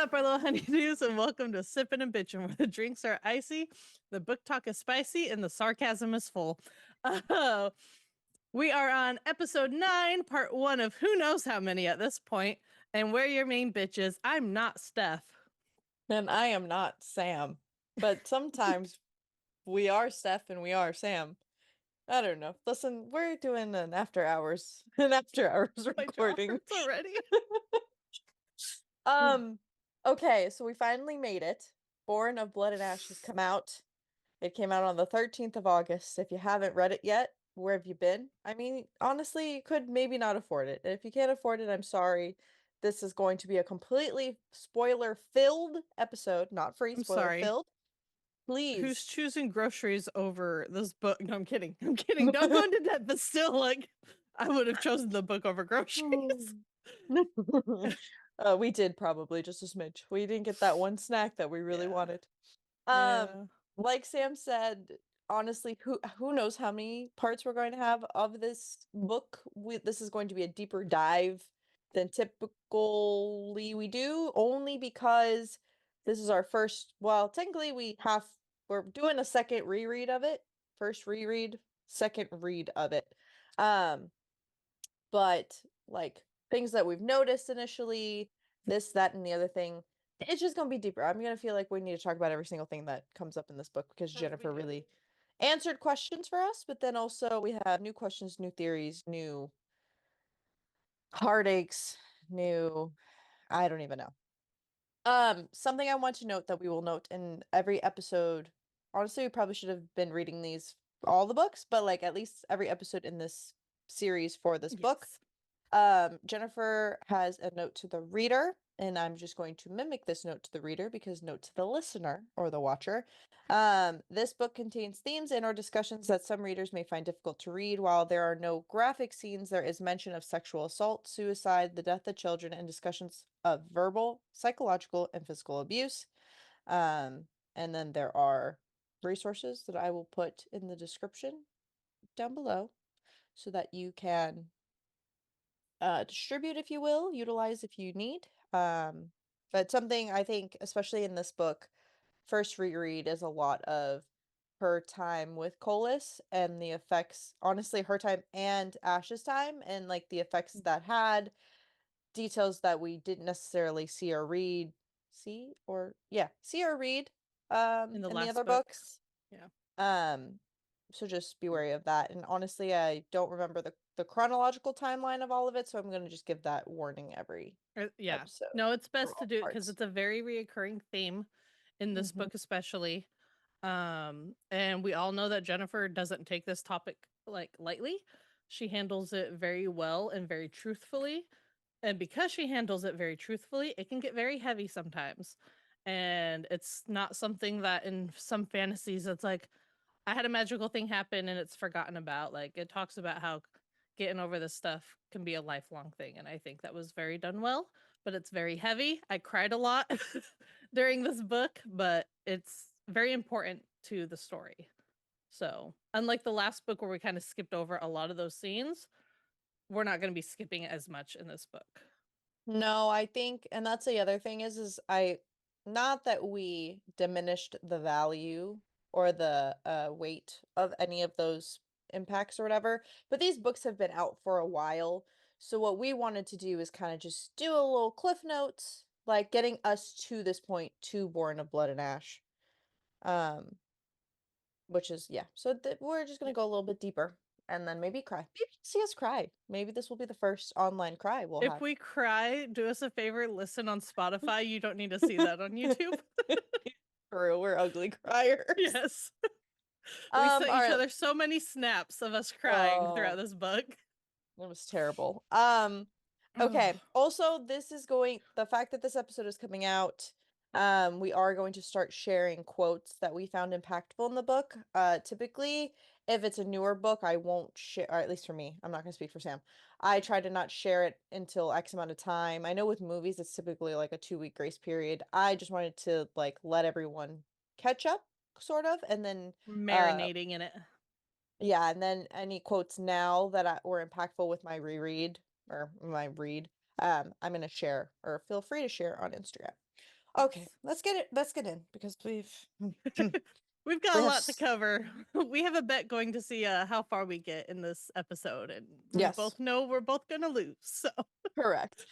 up, our little honeydews, and welcome to Sippin N B, where the drinks are icy, the book talk is spicy, and the sarcasm is full. Uh, we are on episode 9, part 1 of who knows how many at this point, and we're your main bitches. I'm not Steph. And I am not Sam, but sometimes we are Steph and we are Sam. I don't know. Listen, we're doing an after hours recording. Already. Okay, so we finally made it. Born of Blood and Ash has come out. It came out on the 13th of August. If you haven't read it yet, where have you been? I mean, honestly, you could maybe not afford it. And if you can't afford it, I'm sorry. This is going to be a completely spoiler-filled episode, not free, I'm sorry. spoiler-filled. Who's Please. choosing groceries over this book? No, I'm kidding. I'm kidding. Don't go into debt, but still, like, I would have chosen the book over groceries. We did probably just a smidge. We didn't get that one snack that we really Yeah. wanted. Yeah. Like Sam said, honestly, who knows how many parts we're going to have of this book. This is going to be a deeper dive than typically we do, only because this is our first, well, technically we're doing a second reread of it. First reread, second read of it. But like things that we've noticed initially, this, that, and the other thing, it's just gonna be deeper. I'm gonna feel like we need to talk about every single thing that comes up in this book because Jennifer really answered questions for us, but then also we have new questions, new theories, new heartaches, new I don't even know. Something I want to note that we will note in every episode. Honestly, we probably should have been reading these all the books, but like at least every episode in this series for this book. Jennifer has a note to the reader, and I'm just going to mimic this note to the reader because note to the listener or the watcher. This book contains themes and or discussions that some readers may find difficult to read. While there are no graphic scenes, there is mention of sexual assault, suicide, the death of children, and discussions of verbal, psychological, and physical abuse. And then there are resources that I will put in the description down below so that you can distribute if you will, utilize if you need. But something I think, especially in this book, first reread is a lot of her time with Colas and the effects, honestly, her time and Ash's time and like the effects that had, details that we didn't necessarily see or read, see or read In the in the last other book. books. Yeah. So just be wary of that. And honestly, I don't remember the chronological timeline of all of it, so I'm gonna just give that warning every Yeah. episode No, it's for best to all do it because parts. it's a very reoccurring theme in this Mhm. book, especially. And we all know that Jennifer doesn't take this topic like lightly. She handles it very well and very truthfully. And because she handles it very truthfully, it can get very heavy sometimes. And it's not something that in some fantasies it's like, I had a magical thing happen and it's forgotten about. Like it talks about how getting over this stuff can be a lifelong thing. And I think that was very done well, but it's very heavy. I cried a lot during this book, but it's very important to the story. So, unlike the last book where we kind of skipped over a lot of those scenes, we're not going to be skipping as much in this book. No, I think, and that's the other thing is I, not that we diminished the value or the weight of any of those impacts or whatever, but these books have been out for a while. So what we wanted to do is kind of just do a little cliff notes, like getting us to this point to Born of Blood and Ash. Um, which is yeah. So we're just gonna go a little bit deeper and then maybe cry. Maybe see us cry. Maybe this will be the first online cry we'll If have. we cry, do us a favor, listen on Spotify. You don't need to see that on YouTube. True, we're ugly criers. Yes. We sent All each right. other so many snaps of us crying throughout Oh, this book. it was terrible. Oh, Okay. Also, the fact that this episode is coming out, we are going to start sharing quotes that we found impactful in the book. Typically, if it's a newer book, I won't share, or at least for me, I'm not going to speak for Sam. I try to not share it until X amount of time. I know with movies, it's typically like a 2-week grace period. I just wanted to like let everyone catch up, sort of, and then marinating in it. yeah, and then any quotes now that were impactful with my reread or my read, I'm gonna share or feel free to share on Instagram. Okay, let's get in because We've got we a have lot to cover. We have a bet going to see how far we get in this episode, and we yes. both know we're both gonna lose. So Correct.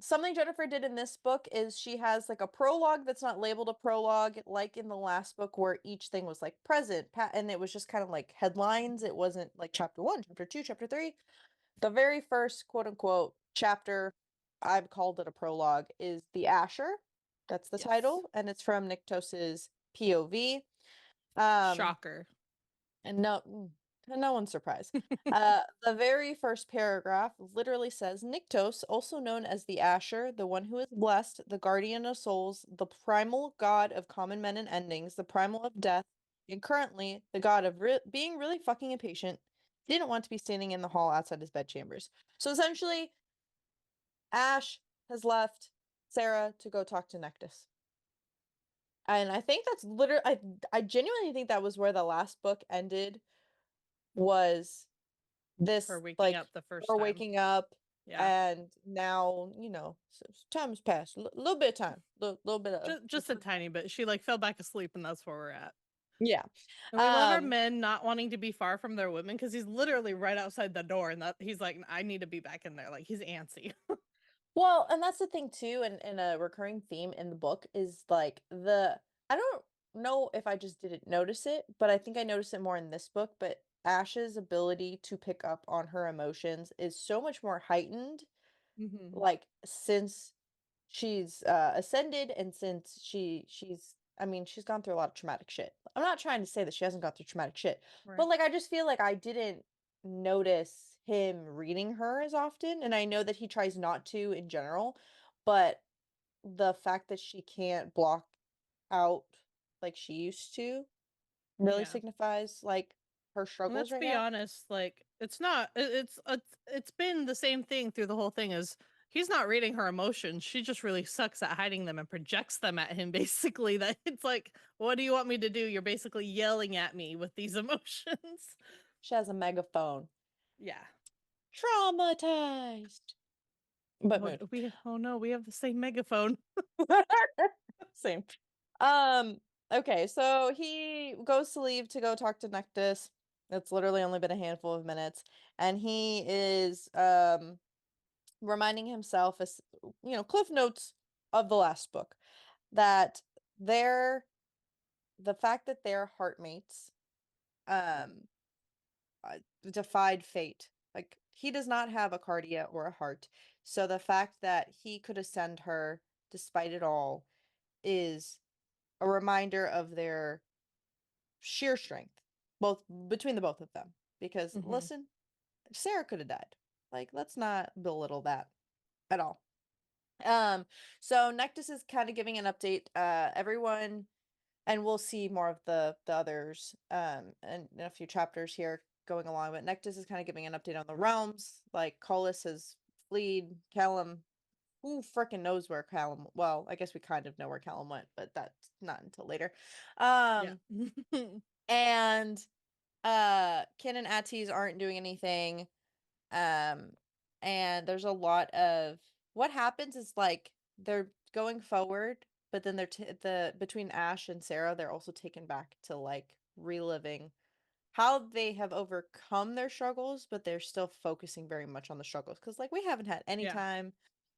Something Jennifer did in this book is she has like a prologue that's not labeled a prologue, like in the last book where each thing was like present, and it was just kind of like headlines. It wasn't like chapter 1, chapter 2, chapter 3. The very first quote unquote chapter, I've called it a prologue, is The Asher. That's the yes, title, and it's from Nyctos's POV. Um, shocker. and no one's surprised. The very first paragraph literally says Nyctos, also known as the Asher, the one who is blessed, the guardian of souls, the primal god of common men and endings, the primal of death, and currently the god of being really fucking impatient, didn't want to be standing in the hall outside his bedchambers. So essentially, Ash has left Sarah to go talk to Nyctos. And I think that's literally, I genuinely think that was where the last book ended, was Her this waking like up the first her time. waking up, Yeah, and now time has passed, little bit of time, little bit of just a tiny bit. She like fell back asleep, and that's where we're at. yeah. And we love our um men not wanting to be far from their women because he's literally right outside the door, and that he's like, I need to be back in there. Like he's antsy. well, and that's the thing too, and a recurring theme in the book is like the I don't know if I just didn't notice it, but I think I noticed it more in this book, but Ash's ability to pick up on her emotions is so much more heightened, Mm-hmm. like since she's ascended, and since she's I mean, she's gone through a lot of traumatic shit. I'm not trying to say that she hasn't gone through traumatic shit, but Right. like I just feel like I didn't notice him reading her as often, and I know that he tries not to in general, but the fact that she can't block out like she used to really Yeah. signifies like her And struggles let's right be now. honest, like it's not it's been the same thing through the whole thing is he's not reading her emotions. She just really sucks at hiding them and projects them at him basically that it's like, what do you want me to do? You're basically yelling at me with these emotions. She has a megaphone. Yeah. Traumatized. But mood. Oh no, we have the same megaphone. Same. Okay, so he goes to leave to go talk to Nectus. It's literally only been a handful of minutes, and he is reminding himself, as cliff notes of the last book, that they're the fact that they're heartmates um defied fate. Like he does not have a cardia or a heart. So the fact that he could ascend her despite it all is a reminder of their sheer strength, both between the both of them. Because Mm-hmm. listen, Sarah could have died. Like, let's not belittle that at all. Um, so Nectus is kind of giving an update. Everyone, and we'll see more of the others in a few chapters here going along. But Nectus is kind of giving an update on the realms. Like Collis has fled. Callum, who freaking knows where Callum? Well, I guess we kind of know where Callum went, but that's not until later. Yeah. Um, and Ken and Attis aren't doing anything. Um, and there's a lot of what happens is like they're going forward, but then the between Ash and Sarah, they're also taken back to like reliving how they have overcome their struggles, but they're still focusing very much on the struggles because like we haven't had any Yeah. time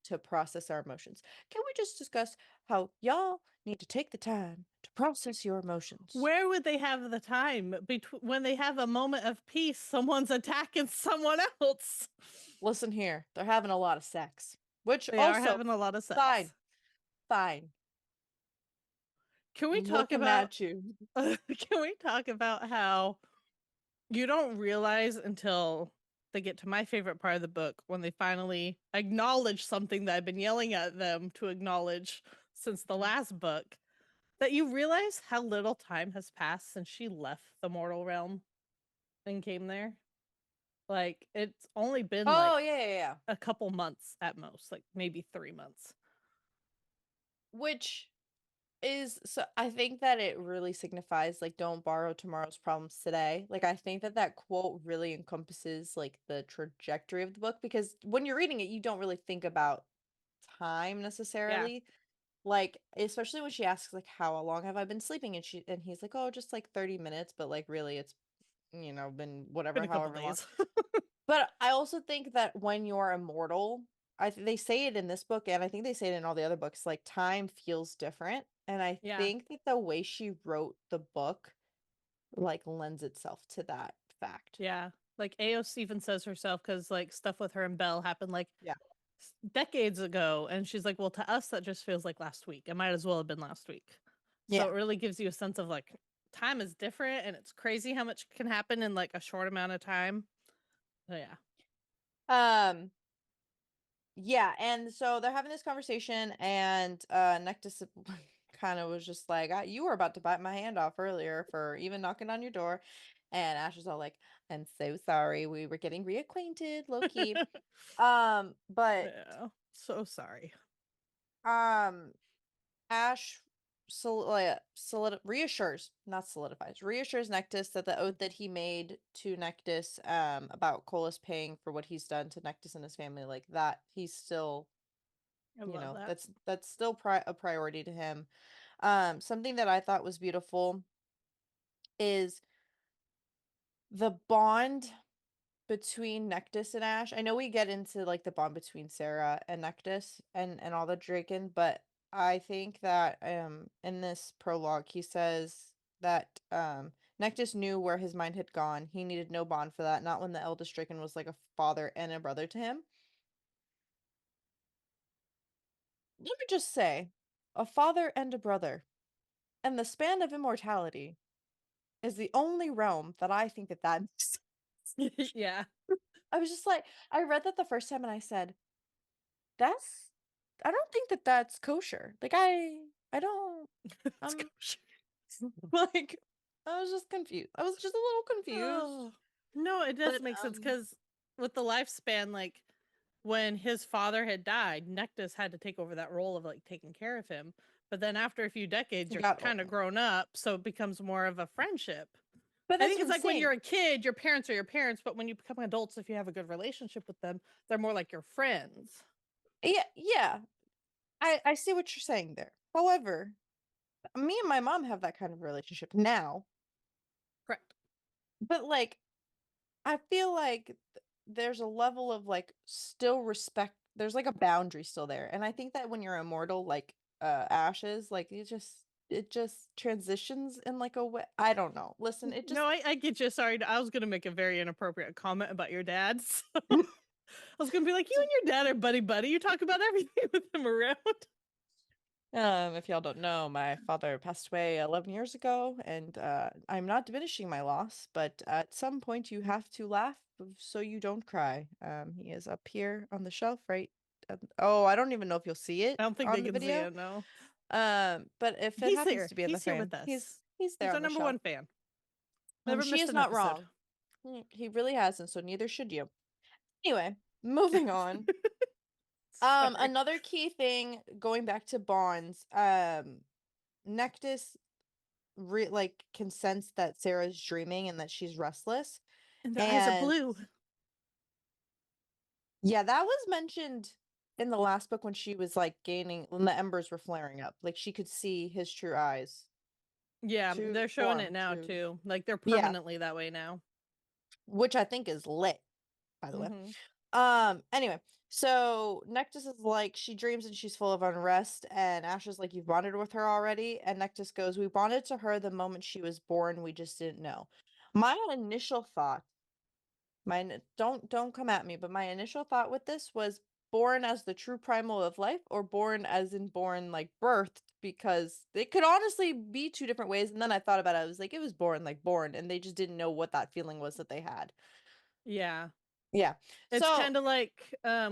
to process our emotions. Can we just discuss how y'all need to take the time to process your emotions? Where would they have the time between when they have a moment of peace? Someone's attacking someone else. Listen here, they're having a lot of sex, which They are also having a lot of fine, sex. fine. Can we talk Looking about at you. can we talk about how you don't realize until they get to my favorite part of the book when they finally acknowledge something that I've been yelling at them to acknowledge since the last book, that you realize how little time has passed since she left the mortal realm and came there. Like it's only been Oh, like yeah, yeah, yeah. a couple months at most, like maybe 3 months. Which is so I think that it really signifies like don't borrow tomorrow's problems today. Like I think that that quote really encompasses like the trajectory of the book because when you're reading it, you don't really think about time Yeah. necessarily. Like, especially when she asks, like, how long have I been sleeping? And he's like, oh, just like 30 minutes, but like really it's, been Been whatever, a couple however long. days. But I also think that when you're immortal, they say it in this book, and I think they say it in all the other books, like time feels different. And I Yeah. think that the way she wrote the book like lends itself to that fact. Yeah. Like Aos even says herself, because like stuff with her and Belle happened like Yeah. decades ago. And she's like, well, to us, that just feels like last week. It might as well have been last week. So Yeah. it really gives you a sense of like time is different and it's crazy how much can happen in like a short amount of time. So yeah. Um, yeah, and so they're having this conversation, and Nectis kind of was just like, you were about to bite my hand off earlier for even knocking on your door. And Ash is all like, I'm so sorry. We were getting reacquainted, low key. But Yeah. So sorry. um Ash reassures, not solidifies, reassures Nectis that the oath that he made to Nectis about Colas paying for what he's done to Nectis and his family, like that, he's still, I love that. that's still a priority to him. Something that I thought was beautiful is the bond between Nectis and Ash. I know we get into like the bond between Sarah and Nectis and all the Draken, but I think that in this prologue he says that Nectis knew where his mind had gone. He needed no bond for that, not when the eldest Draken was like a father and a brother to him. Let me just say, a father and a brother, and the span of immortality is the only realm that I think that makes sense. Yeah. I was just like, I read that the first time and I said, That's I don't think that that's kosher. Like, I don't Let's go. I'm like, I was just confused. I was just a little confused. Oh. No, it does But, make sense because with the lifespan, like when his father had died, Nectus had to take over that role of like taking care of him. But then after a few decades, he you're got kind of older. grown up, so it becomes more of a friendship. But I that's think what it's I'm like when saying. you're a kid, your parents are your parents, but when you become adults, if you have a good relationship with them, they're more like your friends. Yeah, yeah. I see what you're saying there. However, me and my mom have that kind of relationship now. Correct. But like, I feel like there's a level of like still respect. There's like a boundary still there. And I think that when you're immortal, like Ashes, like it just transitions in like a way. I don't know. Listen, it No, just I get you. Sorry, I was gonna make a very inappropriate comment about your dad. I was gonna be like, you and your dad are buddy buddy. You talk about everything with him around. If y'all don't know, my father passed away 11 years ago, and I'm not diminishing my loss, but at some point you have to laugh so you don't cry. He is up here on the shelf, right? Oh, I don't even know if you'll see it I don't think they on the can see video. it. No, But if it he's happens here. to be in the He's here frame, with us. he's there He's our on the number shelf. one fan. Never She missed is an not episode. wrong. He really hasn't, so neither should you. Anyway, moving on. Sorry. Another key thing going back to bonds, Nectis like can sense that Sarah's dreaming and that she's restless. And their eyes are And blue. yeah, that was mentioned in the last book when she was like gaining when the embers were flaring up. Like she could see his true eyes, Yeah, true they're showing it form, now true. too. Like they're Yeah, permanently that way now. which I think is lit, by the way. Hmm. Anyway, so Nectis is like she dreams and she's full of unrest, and Ash is like, you've bonded with her already, and Nectis goes, we bonded to her the moment she was born, we just didn't know. My initial thought don't come at me, but my initial thought with this was born as the true primal of life or born as in born like birth, because it could honestly be two different ways. And then I thought about it, I was like, it was born like born, and they just didn't know what that feeling was that they had. Yeah. Yeah. It's So kind of like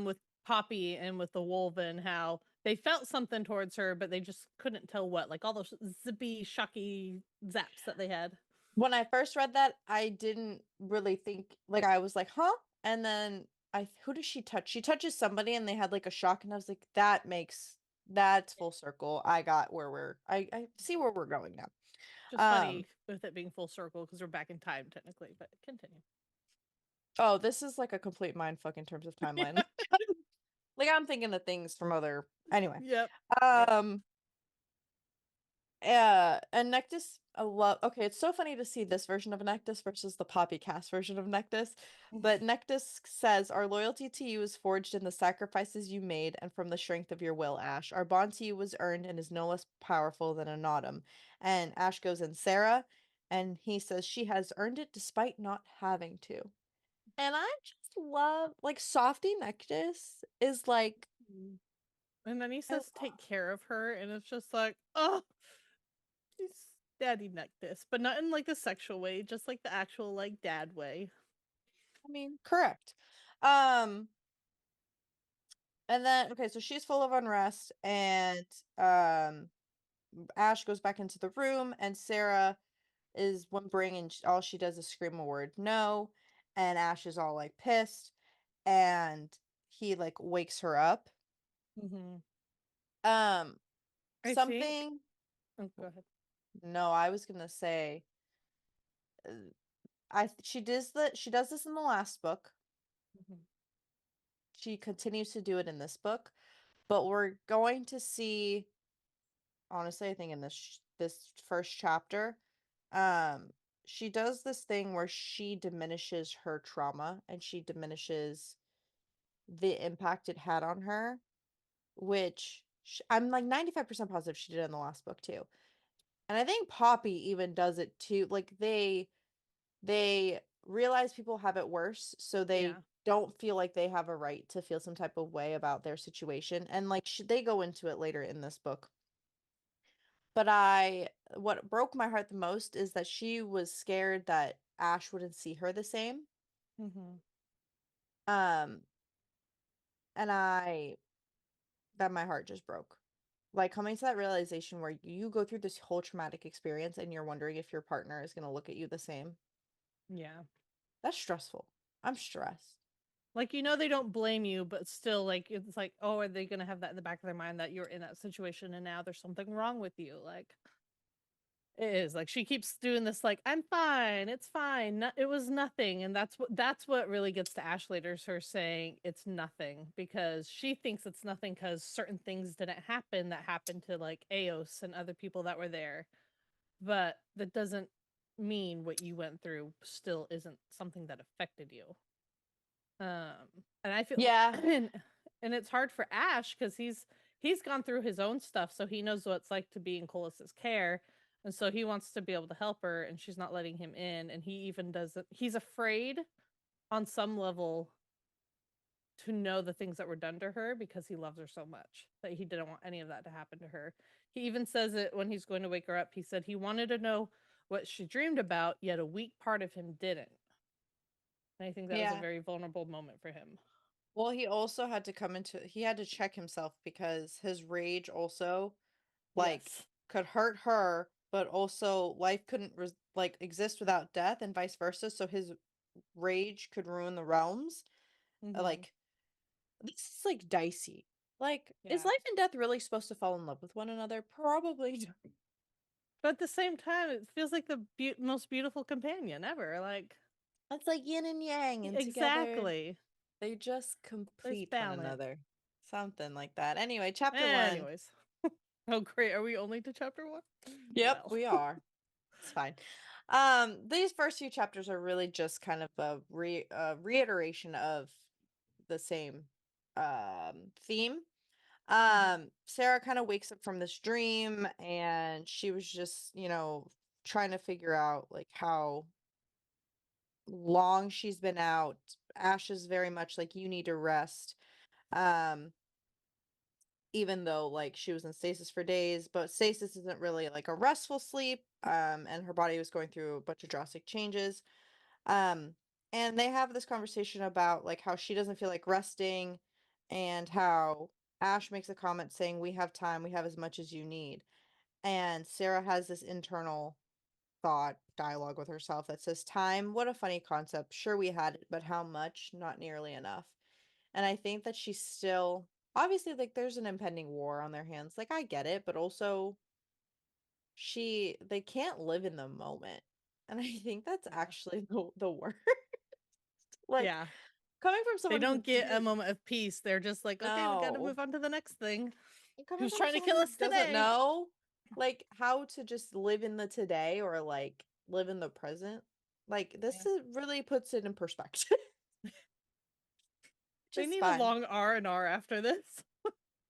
with Poppy and with the Wolven, how they felt something towards her, but they just couldn't tell what. Like all those zippy, shocky zaps that they had. when I first read that, I didn't really think like I was like, huh? And then who does she touch? She touches somebody and they had like a shock, and I was like, that's full circle. I got where I see where we're going now. Just funny Um, with it being full circle because we're back in time technically, but continue. oh, this is like a complete mind fuck in terms of Yeah. timeline. Like I'm thinking of things from other anyway. Yep. Yep. Um And Nectus, I love. Okay, it's so funny to see this version of Nectus versus the Poppy cast version of Nectus. But Nectus says, "Our loyalty to you is forged in the sacrifices you made and from the strength of your will, Ash. Our bond to you was earned and is no less powerful than an autumn." And Ash goes in Sarah, and he says she has earned it despite not having to. And I just love like Softy Nectus is like Mhm. And then he I says, take care of her. And it's just like, oh, he's daddy neck this, but not in like a sexual way, just like the actual like dad way. I mean, correct. Um, and then okay, so she's full of unrest, and um, Ash goes back into the room, and Sarah is whimpering, and all she does is scream a word no, and Ash is all like pissed, and he like wakes her up. Mm-hmm. Um, I think. something. Oh, go ahead. No, I was gonna say, uh, she does this in the last book. Mm-hmm. She continues to do it in this book, but we're going to see, honestly, I think in this first chapter, um, she does this thing where she diminishes her trauma and she diminishes the impact it had on her, which I'm like 95% positive she did in the last book too. And I think Poppy even does it too. Like they realize people have it worse, so they Yeah. don't feel like they have a right to feel some type of way about their situation. And like they go into it later in this book. But what broke my heart the most is that she was scared that Ash wouldn't see her the same. Mm-hmm. Um, and that my heart just broke. Like coming to that realization where you go through this whole traumatic experience and you're wondering if your partner is going to look at you the same. Yeah. That's stressful. I'm stressed. Like, they don't blame you, but still, like, it's like, oh, are they going to have that in the back of their mind that you're in that situation and now there's something wrong with you? Like, it is like she keeps doing this, like, I'm fine, it's fine, it was nothing. And that's what really gets to Ash later, is her saying it's nothing because she thinks it's nothing because certain things didn't happen that happened to like Eos and other people that were there. But that doesn't mean what you went through still isn't something that affected you. And I feel Yeah. and it's hard for Ash because he's gone through his own stuff, so he knows what it's like to be in Colus's care. And so he wants to be able to help her, and she's not letting him in. And he even doesn't, he's afraid on some level to know the things that were done to her because he loves her so much that he didn't want any of that to happen to her. He even says it when he's going to wake her up. He said he wanted to know what she dreamed about, yet a weak part of him didn't. And I think that was a Yeah. very vulnerable moment for him. Well, he had to check himself because his rage also like Yes. could hurt her, but also life couldn't like exist without death and vice versa. So his rage could ruin the realms. Mm-hmm. Like this is like dicey. Like, is Yeah. life and death really supposed to fall in love with one another? Probably. But at the same time, it feels like the most beautiful companion ever. Like, It's like yin and yang, and together exactly. they just There's complete one balance. another. Something like that. Anyway, chapter one. Anyways. Oh, great. Are we only to chapter one? Yep, Well. we are. It's fine. These first few chapters are really just kind of a reiteration of the same theme. Mhm. Sarah kind of wakes up from this dream and she was just, trying to figure out like how long she's been out. Ash is very much like you need to rest. Um, even though like she was in stasis for days, but stasis isn't really like a restful sleep. And her body was going through a bunch of drastic changes. Um, and they have this conversation about like how she doesn't feel like resting and how Ash makes a comment saying, "We have time, we have as much as you need." And Sarah has this internal thought dialogue with herself that says, "Time, what a funny concept. Sure, we had it, but how much? Not nearly enough." And I think that she's still obviously like there's an impending war on their hands. Like I get it, but also they can't live in the moment. And I think that's Yeah. actually the worst. Like Yeah. coming from They someone don't get a moment of peace. They're just like, okay, we got to no, move on to the next thing. coming Who's from trying to someone kill who us doesn't today? know, like how to just live in the today or like live in the present. Like Yeah. really puts it in perspective. Which They is need a fun. long R&R after this.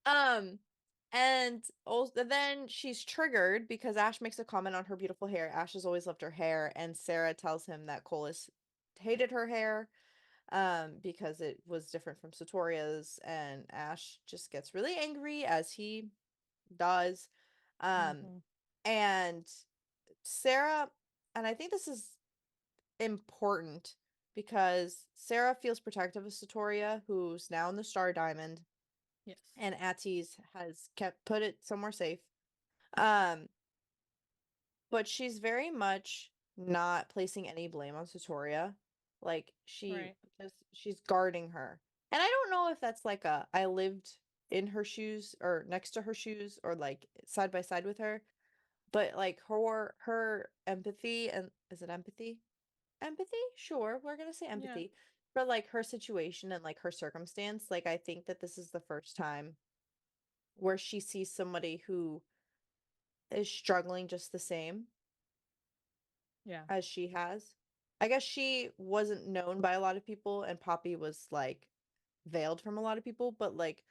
Um, and also then she's triggered because Ash makes a comment on her beautiful hair. Ash has always loved her hair, and Sarah tells him that Colas hated her hair, because it was different from Satoria's, and Ash just gets really angry as he does. Um, Mhm. and Sarah, and I think this is important because Sarah feels protective of Satoria, who's now in the Star Diamond, Yes. and Atis has kept put it somewhere safe. Um, but she's very much not placing any blame on Satoria. Like Right. she's guarding her. And I don't know if that's like a I lived in her shoes or next to her shoes or like side by side with her, but like her empathy, and is it empathy? Empathy? Sure, we're gonna say Yeah. empathy for like her situation and like her circumstance. Like I think that this is the first time where she sees somebody who is struggling just the same Yeah. as she has. I guess she wasn't known by a lot of people and Poppy was like veiled from a lot of people, but like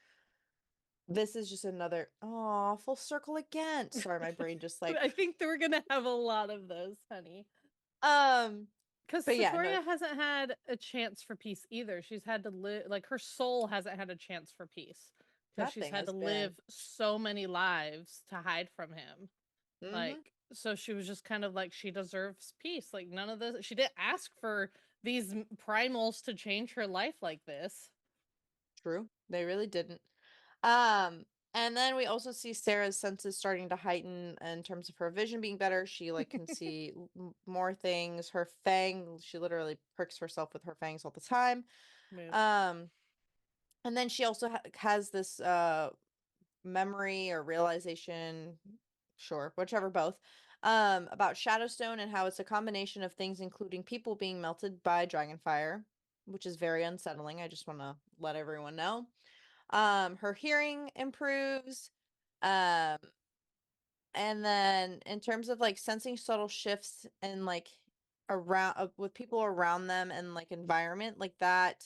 this is just another full circle again. Sorry, my brain just like I think that we're gonna have a lot of those, honey. um Because but yeah, no, Satoria hasn't had a chance for peace either. She's had to live, like, her soul hasn't had a chance for peace because that she's thing had to has been live so many lives to hide from him. mm-hmm, Like, so she was just kind of like, she deserves peace. Like, none of this, she didn't ask for these primals to change her life like this. true. They really didn't. Um, and then we also see Sarah's senses starting to heighten in terms of her vision being better. She like can see more things. Her fang, she literally pricks herself with her fangs all the time. Mood. Um, and then she also has this memory or realization, sure, whichever both, about Shadowstone and how it's a combination of things, including people being melted by dragonfire, which is very unsettling. I just want to let everyone know. Her hearing improves. Um, and then in terms of like sensing subtle shifts and like around with people around them and like environment, like that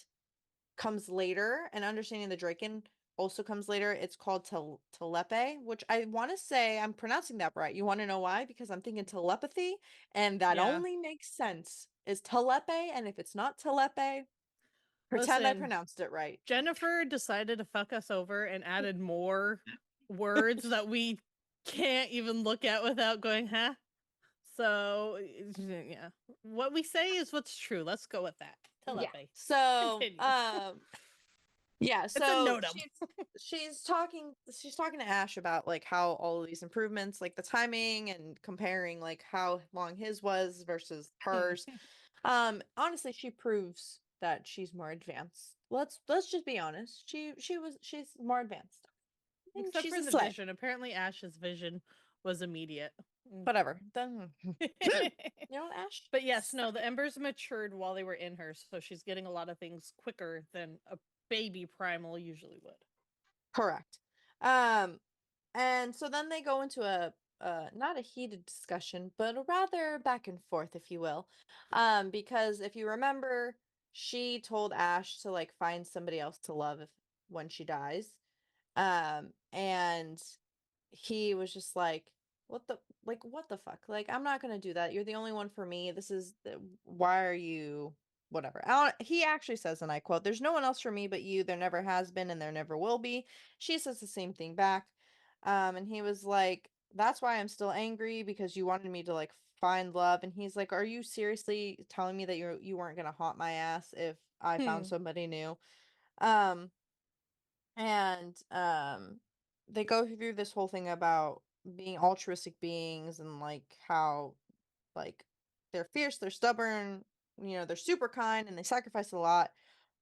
comes later, and understanding the Draken also comes later. It's called telepe, which I want to say I'm pronouncing that right. You want to know why? Because I'm thinking telepathy, and that Yeah. only makes sense. Is telepe, and if it's not telepe, pretend I Listen, pronounced it right. Jennifer decided to fuck us over and added more words that we can't even look at without going, huh? So, yeah. What we say is what's true. Let's go with that. Yeah. Telepe. So, Continue. yeah, It's a so notum. she's talking to Ash about like how all of these improvements, like the timing and comparing like how long his was versus hers. Honestly, she proves that she's more advanced. Let's just be honest. She's more advanced. And Except she's for a the slay. vision. Apparently, Ash's vision was immediate. Whatever. Then you know what, Ash? But yes, no, Suck the it. embers matured while they were in her, so she's getting a lot of things quicker than a baby primal usually would. Correct. Um, and so then they go into a not a heated discussion, but a rather back and forth, if you will. Because if you remember, she told Ash to like find somebody else to love when she dies. And he was just what the fuck? Like, I'm not gonna do that. You're the only one for me. Why are you whatever? He actually says, and I quote, "There's no one else for me but you. There never has been and there never will be." She says the same thing back. And he was like, "That's why I'm still angry because you wanted me to like find love." And he's like, "Are you seriously telling me that you weren't gonna haunt my ass if I found Hmm. somebody new?" Um, and they go through this whole thing about being altruistic beings and like how like they're fierce, they're stubborn, they're super kind and they sacrifice a lot,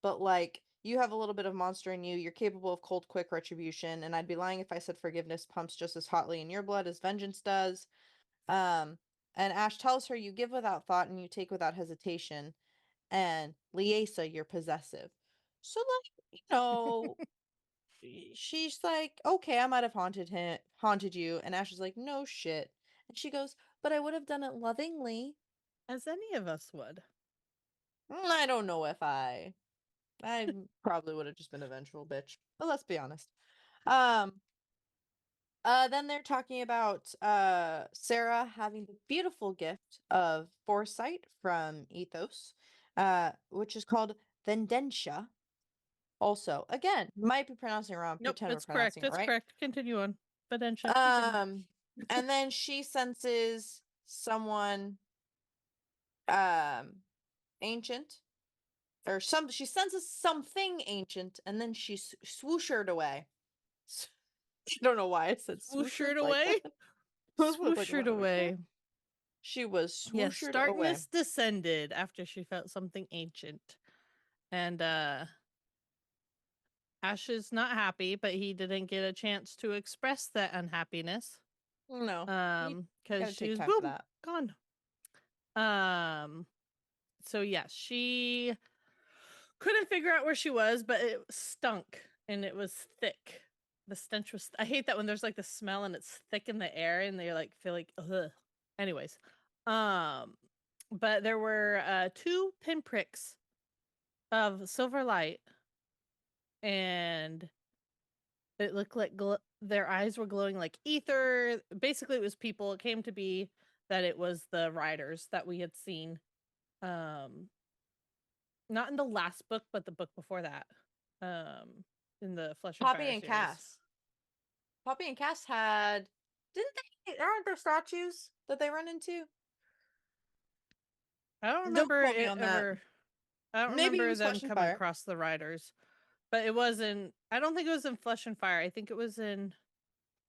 but like you have a little bit of monster in you, you're capable of cold quick retribution, and I'd be lying if I said forgiveness pumps just as hotly in your blood as vengeance does. um and Ash tells her, "You give without thought and you take without hesitation, and Liesa, you're possessive." So like, she's like, okay, I might have haunted you. And Ash is like, no shit. And she goes, but I would have done it lovingly. As any of us would. I don't know if I probably would have just been a vengeful bitch. But let's be honest. Um, then they're talking about Sarah having the beautiful gift of foresight from Ethos, which is called Vendentia. Also, again, might be pronouncing it wrong. Nope, Pretend we're it's correct. pronouncing it It's right. correct. Continue on. Badensha, continue. Um, and then she senses someone um ancient or she senses something ancient, and then she swooshed away. I don't know why I said swooshed Swooshed like away. that. Like, Swooshed away. she was Yes, swooshed away. darkness descended after she felt something ancient. And Ash is not happy, but he didn't get a chance to express that unhappiness. No, you Because gotta she take was time for boom, that. gone. Um, so yes, she couldn't figure out where she was, but it stunk and it was thick. The stench was. I hate that when there's like the smell and it's thick in the air and they like feel like ugh. Anyways, um, but there were two pinpricks of silver light, and it looked like their eyes were glowing like ether. Basically, it was people. It came to be that it was the riders that we had seen. Um, not in the last book, but the book before that. Um, in the Flesh and Poppy Fire and series. Cass. Poppy and Cass had, didn't they? Aren't there statues that they run into? I don't Don't remember quote me it on that. ever. I don't Maybe it remember was them Flesh and coming Fire. across the riders, but it wasn't. I don't think it was in Flesh and Fire. I think it was in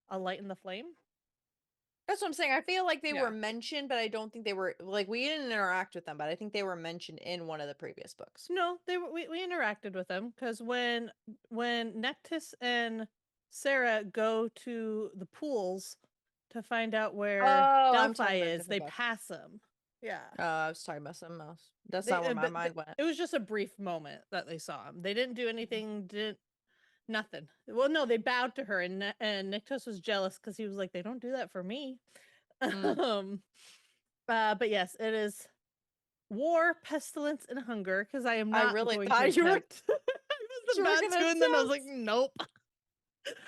A Light in the Flame. That's what I'm saying. I feel like they were Yeah. mentioned, but I don't think they were like we didn't interact with them, but I think they were mentioned in one of the previous books. No, they were. We interacted with them because when Nectis and Sarah go to the pools to find out where Oh, I'm Delphi talking about a is, different they book. pass them. Yeah. I was talking about something else. That's They not where my but mind went. it was just a brief moment that they saw him. They didn't do anything. Didn't nothing. Well, no, they bowed to her, and Niktos was jealous because he was like, "They don't do that for me." Mm. um, but yes, it is war, pestilence, and hunger. Because I am I not really going to thought attempt. I was you were about to, gonna and then I was like, "Nope."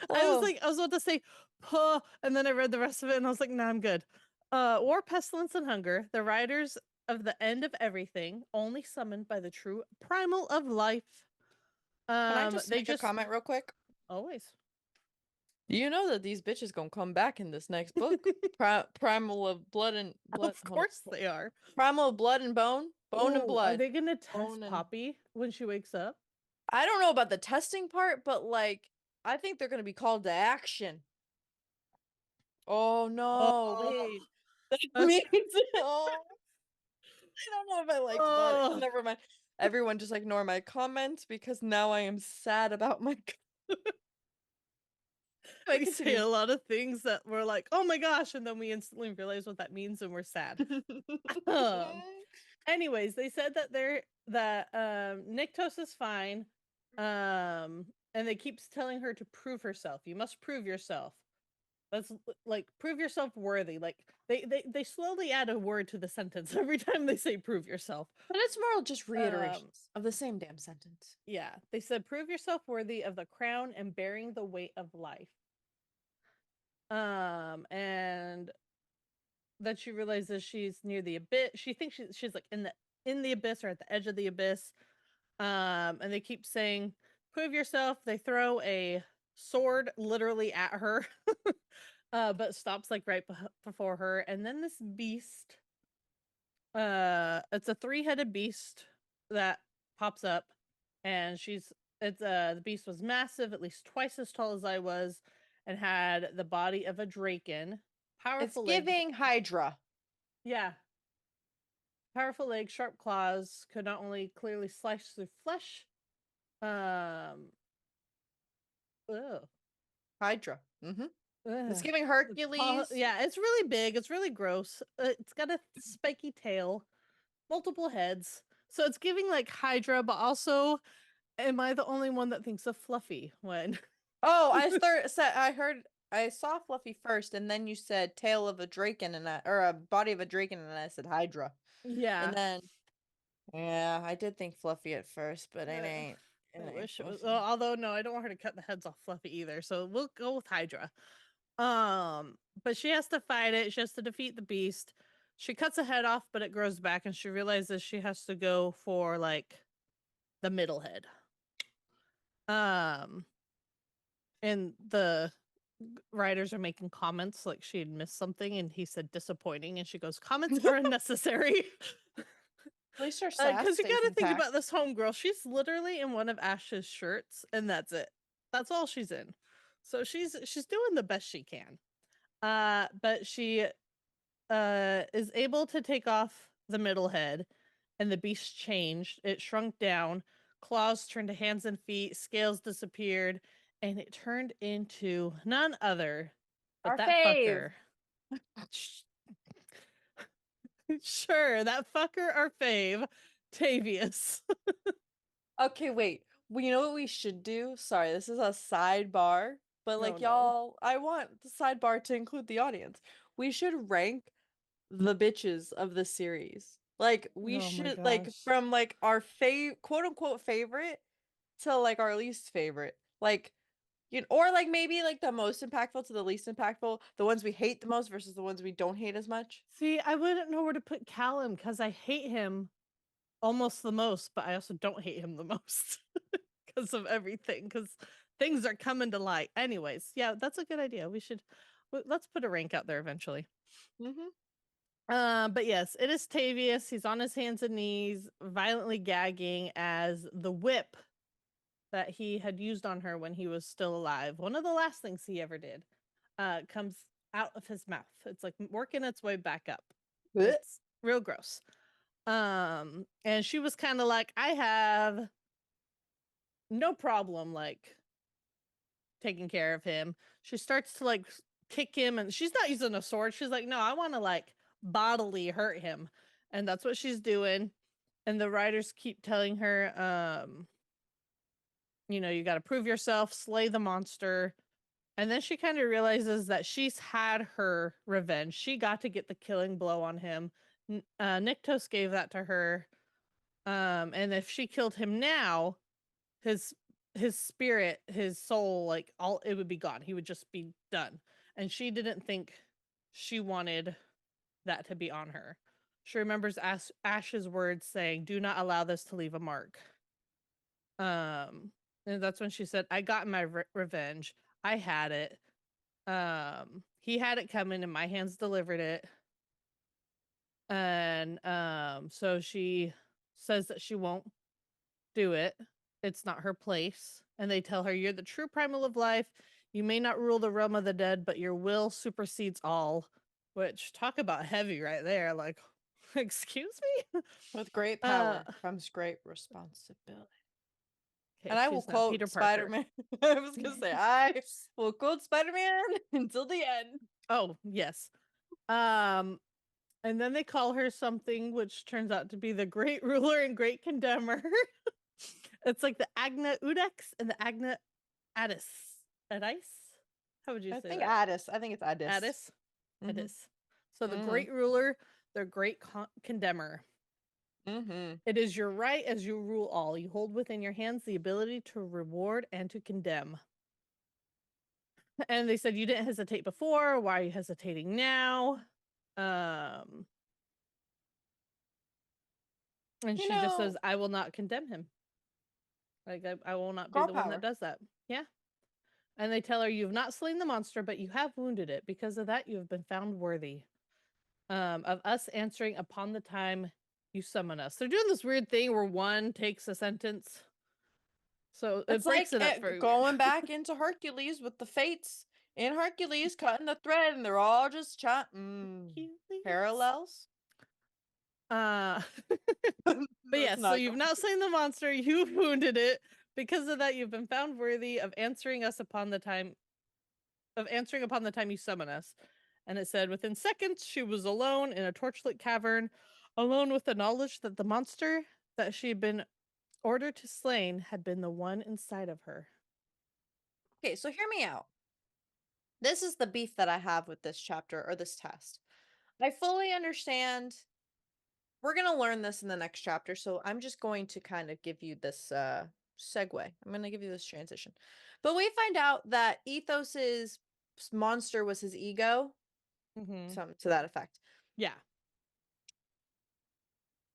Oh, I was about to say, "Puh," and then I read the rest of it, and I was like, "No, I'm good." War, pestilence, and hunger. The riders of the end of everything, only summoned by the true primal of life. can I just They make a just comment real quick? always. You know that these bitches gonna come back in this next book. Primal of blood and blood. Of Hold on. course they are. Primal of blood and bone, bone and Ooh, are blood, they gonna test bone and. Poppy when she wakes up? I don't know about the testing part, but like, I think they're gonna be called to action. Oh no! Oh, Wait, that means oh, I don't know if I liked that. oh. Never mind. Everyone just ignore my comment because now I am sad about my. I We say continue. a lot of things that we're like, oh my gosh, and then we instantly realize what that means and we're sad. Um, anyways, they said that Nyctos is fine. And they keeps telling her to prove herself. You must prove yourself. That's like prove yourself worthy. Like they slowly add a word to the sentence every time they say prove yourself. But it's more just Um, reiterations of the same damn sentence. yeah, they said prove yourself worthy of the crown and bearing the weight of life. And then she realizes she's near the abyss. She thinks she's like in the abyss or at the edge of the abyss. And they keep saying, "Prove yourself." They throw a sword literally at her, but stops like right before her. And then this beast, it's a three-headed beast that pops up, and the beast was massive, at least twice as tall as I was, and had the body of a draken. It's Powerful legs. giving Hydra. Yeah, powerful legs, sharp claws, could not only clearly slice through flesh. Um, ugh, Hydra. Mm-hmm. It's ugh. giving Hercules. Yeah, it's really big. It's really gross. It's got a spiky tail, multiple heads. So it's giving like Hydra, but also, am I the only one that thinks of Fluffy when? Oh, I saw Fluffy first, and then you said tail of a draken, and or a body of a draken, and I said Hydra. And Yeah. then, yeah, I did think Fluffy at first, but it Uh, ain't. It I ain't wish it was. Well, Fluffy. although no, I don't want her to cut the heads off Fluffy either. So we'll go with Hydra. But she has to fight it. She has to defeat the beast. She cuts a head off, but it grows back, and she realizes she has to go for like the middle head. Um, and the writers are making comments like she had missed something, and he said disappointing, and she goes, "Comments are unnecessary." At least her sass Because you stays got to think intact. about this homegirl. She's literally in one of Ash's shirts, and that's it. That's all she's in. So she's doing the best she can. But she is able to take off the middle head, and the beast changed. It shrunk down, claws turned to hands and feet, scales disappeared, and it turned into none other but Our that fave. fucker. Sure, that fucker, our fave, Tavius. Okay, wait. Well, you know what we should do? Sorry, this is a sidebar, but Oh like no. y'all, I want the sidebar to include the audience. We should rank the bitches of the series. Like we Oh my should like gosh. from like our quote unquote favorite to like our least favorite. Like you know, or like maybe like the most impactful to the least impactful, the ones we hate the most versus the ones we don't hate as much. See, I wouldn't know where to put Callum because I hate him almost the most, but I also don't hate him the most because of everything. Because things are coming to light. Anyways, yeah, that's a good idea. Let's put a rank out there eventually. Mm-hmm. But yes, it is Tavius. He's on his hands and knees, violently gagging as the whip that he had used on her when he was still alive. One of the last things he ever did, comes out of his mouth. It's like working its way back up. It's real gross. And she was kind of like, I have no problem like taking care of him. She starts to like kick him, and she's not using a sword. She's like, no, I want to like bodily hurt him. And that's what she's doing. And the writers keep telling her, you got to prove yourself, slay the monster. And then she kind of realizes that she's had her revenge. She got to get the killing blow on him. Nyktos gave that to her. And if she killed him now, his his spirit, his soul, like all it would be gone. He would just be done. And she didn't think she wanted that to be on her. She remembers Ash's words saying, "Do not allow this to leave a mark." Um, and that's when she said, "I got my revenge. I had it. He had it coming, and my hands delivered it." And so she says that she won't do it. It's not her place. And they tell her, "You're the true primal of life. You may not rule the realm of the dead, but your will supersedes all." Which, talk about heavy right there. Like, excuse me? With great Uh, power comes great responsibility. okay, And I will she's not Peter quote Parker. Spider-Man. I was gonna say I will quote Spider-Man until the end. Oh, yes. Um, and then they call her something which turns out to be the Great Ruler and Great Condemner. It's like the Agna Udex and the Agna Addis. Addis? How would you I say think that? Addis. I think it's Addis. Addis? Mm-hmm. Addis. So the Mm-hmm. Great Ruler, the Great Condemner. Mm-hmm. It is your right as you rule all. You hold within your hands the ability to reward and to condemn. And they said you didn't hesitate before. Why are you hesitating now? Um, and You she just know, says, I will not condemn him. Like, I will not be girl the one that power. does that. Yeah. And they tell her, you've not slain the monster, but you have wounded it. Because of that, you have been found worthy of us answering upon the time you summon us. They're doing this weird thing where one takes a sentence. So It's it breaks like it up very weird. going back into Hercules with the fates in Hercules cutting the thread, and they're all just Hercules. parallels. Uh, but Let's yes, so not you've go. not slain the monster, you've wounded it. Because of that, you've been found worthy of answering upon the time you summon us. And it said, within seconds, she was alone in a torchlit cavern, alone with the knowledge that the monster that she had been ordered to slain had been the one inside of her. Okay, so hear me out. This is the beef that I have with this chapter or this test. I fully understand. We're going to learn this in the next chapter, so I'm just going to kind of give you this segue. I'm going to give you this transition. But we find out that Ethos's monster was his ego, Mm-hmm. something to that effect. Yeah.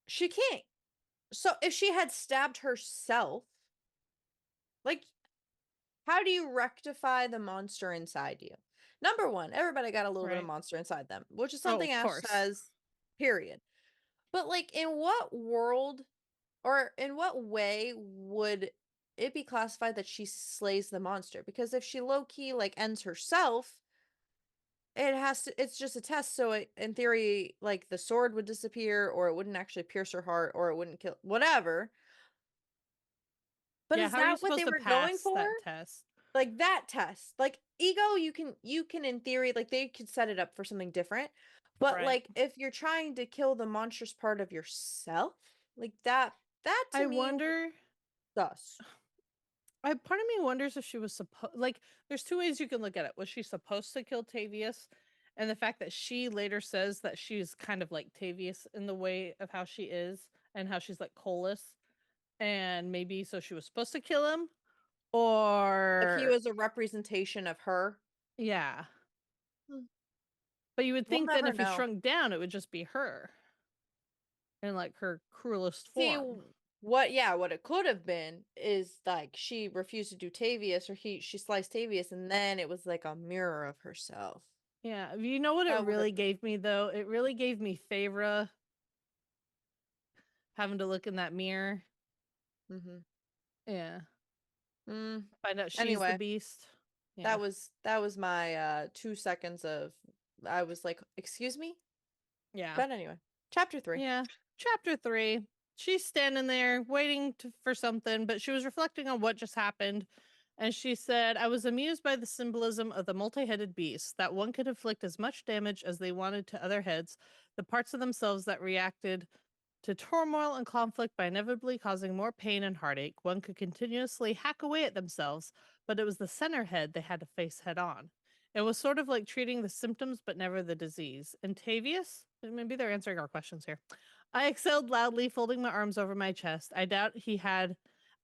She can't. So if she had stabbed herself, like, how do you rectify the monster inside you? Number one, everybody got a little bit of Right. monster inside them, which is Oh, something of Ash course. says, period. But, like, in what world or in what way would it be classified that she slays the monster? Because if she low key, like, ends herself, it's just a test. So, in theory, like, the sword would disappear, or it wouldn't actually pierce her heart, or it wouldn't kill, whatever. But Yeah, is how are you that what supposed they to were going pass for? that test? Like that test. Like ego, you can in theory, like they could set it up for something different. But Right. like if you're trying to kill the monstrous part of yourself, like that to I me was wonder sus. part of me wonders if she was supposed like there's two ways you can look at it. Was she supposed to kill Tavius? And the fact that she later says that she's kind of like Tavius in the way of how she is and how she's like Colas. And maybe so she was supposed to kill him? If he Or was a representation of her, yeah. hmm, But you would we'll think then never if he know. shrunk down, it would just be her in like her cruelest See form. what it could have been is like she refused to do Tavius or she sliced Tavius and then it was like a mirror of herself. Yeah. You know what it That would have really gave me though? It really gave me Favra having to look in that mirror. mm-hmm. Yeah. Mm. Find out she's the Anyway, beast. Yeah. that was my 2 seconds of I was like, excuse me? Yeah. But anyway, chapter 3. Yeah. Chapter 3. She's standing there waiting for something, but she was reflecting on what just happened. And she said, I was amused by the symbolism of the multi headed beast, that one could inflict as much damage as they wanted to other heads, the parts of themselves that reacted to turmoil and conflict by inevitably causing more pain and heartache. One could continuously hack away at themselves, but it was the center head they had to face head on. It was sort of like treating the symptoms but never the disease. And Tavius? Maybe they're answering our questions here. I exhaled loudly, folding my arms over my chest. I doubt he had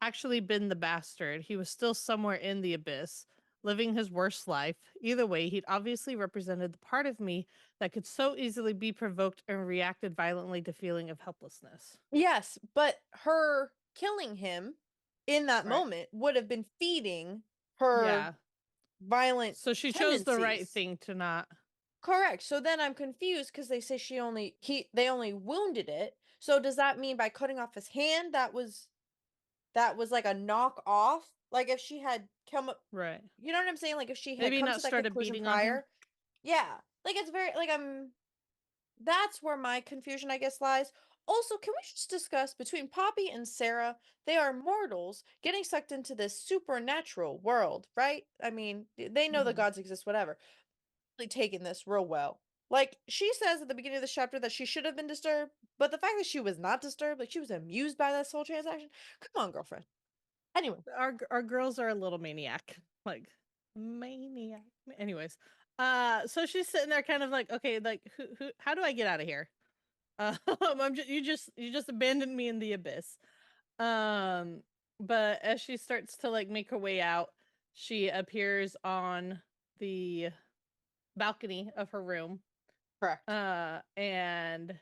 actually been the bastard. He was still somewhere in the abyss, living his worst life. Either way, he'd obviously represented the part of me that could so easily be provoked and reacted violently to feeling of helplessness. Yes, but her killing him in that Right. moment would have been feeding her Yeah. violent So she chose the right tendencies. thing to not. Correct. So then I'm confused because they say they only wounded it. So does that mean by cutting off his hand that was like a knock off? Like if she had come up, Right. you know what I'm saying? Like if she had Maybe come not to that started conclusion beating on him. prior. Yeah. Like it's very like that's where my confusion I guess lies. Also, can we just discuss between Poppy and Sarah, they are mortals getting sucked into this supernatural world, right? I mean, they know the Hmm. gods exist, whatever really taken this real well. Like she says at the beginning of this chapter that she should have been disturbed, but the fact that she was not disturbed, like she was amused by this whole transaction. Come on, girlfriend. Anyway, Our girls are a little maniac. Like maniac. Anyways. So she's sitting there kind of like, okay, like who how do I get out of here? You just abandoned me in the abyss. Um, but as she starts to like make her way out, she appears on the balcony of her room. correct. And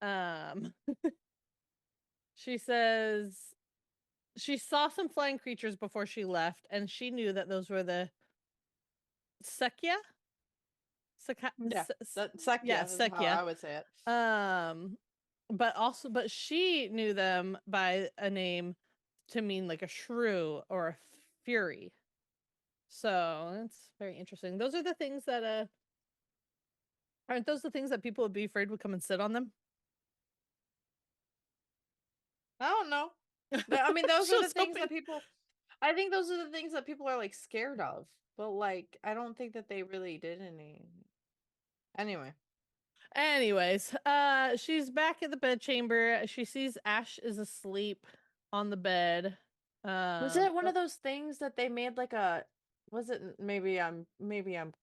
um she says she saw some flying creatures before she left, and she knew that those were the Sekya? Saka- Yeah, S- s- that yeah, Sakya is how Sekya. I would say it. Um, but she knew them by a name to mean like a shrew or a fury. So that's very interesting. Those are the things that aren't those the things that people would be afraid would come and sit on them? I don't know. I mean, those are the Just things hoping. that people. I think those are the things that people are like scared of, but like I don't think that they really did any. Anyway, Anyways, she's back at the bedchamber. She sees Ash is asleep on the bed. Was it one of But those things that they made like a was it maybe I'm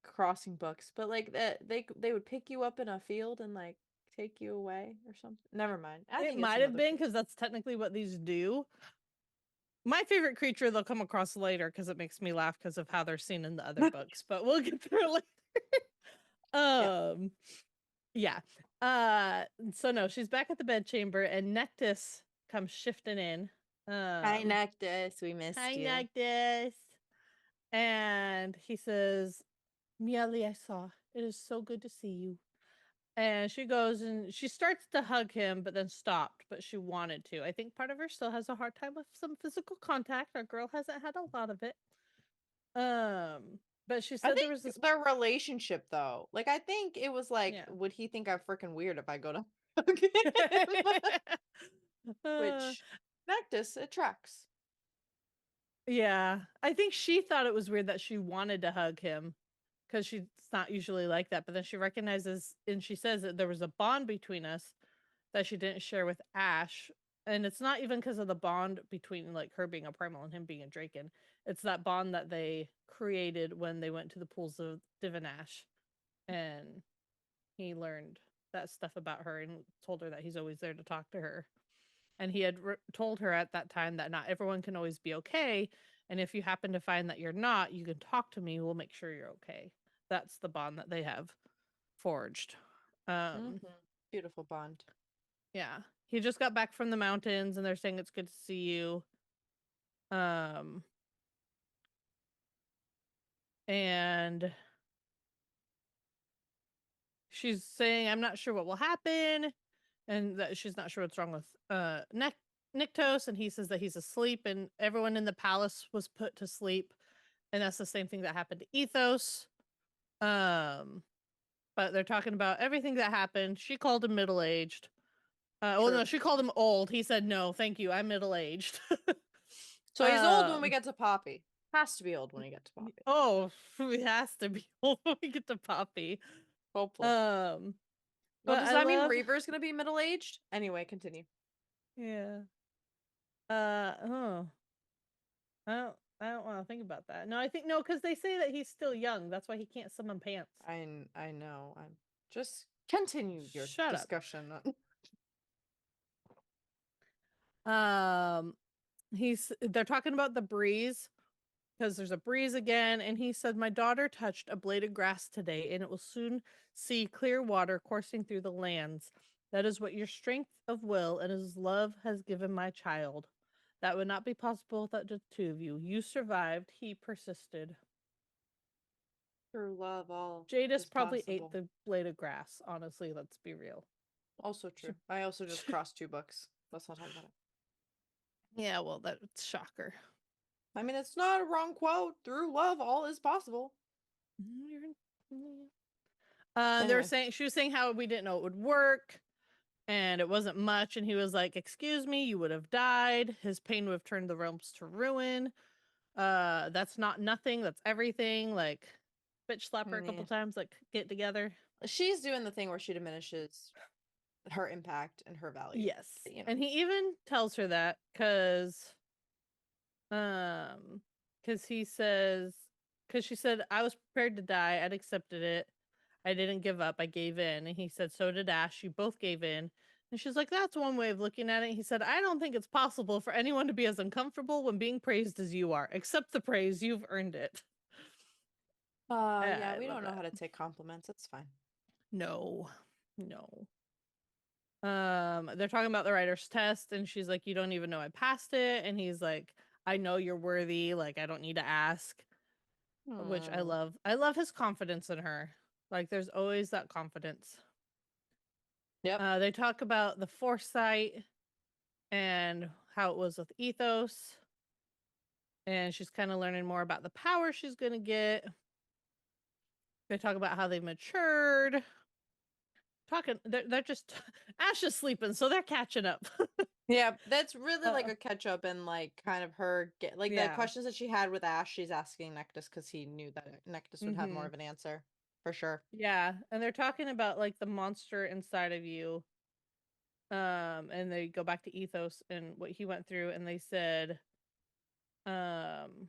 crossing books, but like that they would pick you up in a field and like take you away or something. Never mind. I it think it's might have another been creature. because that's technically what these do. My favorite creature they'll come across later because it makes me laugh because of how they're seen in the other books, but we'll get through it later. Yeah. um yeah. Uh so no, she's back at the bedchamber and Nectus comes shifting in. Hi, Um Noctis. We missed Hi you. Nectus. And he says, Miali, I saw. It is so good to see you. And she goes and she starts to hug him, but then stopped, but she wanted to. I think part of her still has a hard time with some physical contact. Our girl hasn't had a lot of it. But she I said there was think this, their relationship though. Like I think it was like, yeah. would he think I'm freaking weird if I go to hug him? uh, Which Noctis attracts. yeah. I think she thought it was weird that she wanted to hug him because she's not usually like that. But then she recognizes and she says that there was a bond between us that she didn't share with Ash. And it's not even because of the bond between like her being a primal and him being a Draken. It's that bond that they created when they went to the pools of Divinash and he learned that stuff about her and told her that he's always there to talk to her. And he had told her at that time that not everyone can always be okay. And if you happen to find that you're not, you can talk to me. We'll make sure you're okay. That's the bond that they have forged. Um, Beautiful bond. yeah. He just got back from the mountains and they're saying it's good to see you. Um, and she's saying, I'm not sure what will happen. And that she's not sure what's wrong with Nyctos. And he says that he's asleep and everyone in the palace was put to sleep. And that's the same thing that happened to Ethos. Um, but they're talking about everything that happened. She called him middle aged. Well, True. no, she called him old. He said, no, thank you. I'm middle aged. So he's old when we get to Poppy. Has to be old when we get to Poppy. oh, it has to be old when we get to Poppy. Hopefully. Um, Well, but does I that mean love, Reaver's gonna be middle aged? Anyway, continue. yeah. Oh, I don't want to think about that. No, I think no, because they say that he's still young. That's why he can't summon pants. I know. I'm just continue your Shut up. discussion. Um, they're talking about the breeze because there's a breeze again, and he said, "My daughter touched a blade of grass today, and it will soon see clear water coursing through the lands. That is what your strength of will and his love has given my child. That would not be possible without the two of you. You survived." He persisted. Through love, all Jadis is probably ate possible. the blade of grass. Honestly, let's be real. Also She, true. I also just crossed two books. Let's not talk about it. yeah, well, that's shocker. I mean, it's not a wrong quote. Through love, all is possible. They were Anyway, saying she was saying how we didn't know it would work, and it wasn't much. And he was like, "Excuse me, you would have died. His pain would have turned the realms to ruin. That's not nothing. That's everything." Like, bitch, slap her a couple yeah. times. Like, get together. She's doing the thing where she diminishes her impact and her value. Yes, But, you know. and he even tells her that um, because he says, because she said, I was prepared to die. I'd accepted it. I didn't give up. I gave in. And he said, so did Ash. You both gave in. And she's like, that's one way of looking at it. He said, I don't think it's possible for anyone to be as uncomfortable when being praised as you are. Accept the praise. You've earned it. Yeah, I we love don't know that. how to take compliments. It's fine. No, no. They're talking about the writer's test, and she's like, you don't even know I passed it. And he's like, I know you're worthy. Like, I don't need to ask. Which I Hmm. love. I love his confidence in her. Like there's always that confidence. Yep. They talk about the foresight and how it was with Ethos, and she's kind of learning more about the power she's gonna get. They talk about how they've matured. Talking, they're just Ash is sleeping, so they're catching up. Yeah, that's really like uh, a catch up and like kind of her get like the yeah. questions that she had with Ash, she's asking Nectus because he knew that Nectus would have more Mm-hmm. of an answer for sure. Yeah, and they're talking about like the monster inside of you. And they go back to Ethos and what he went through, and they said Um,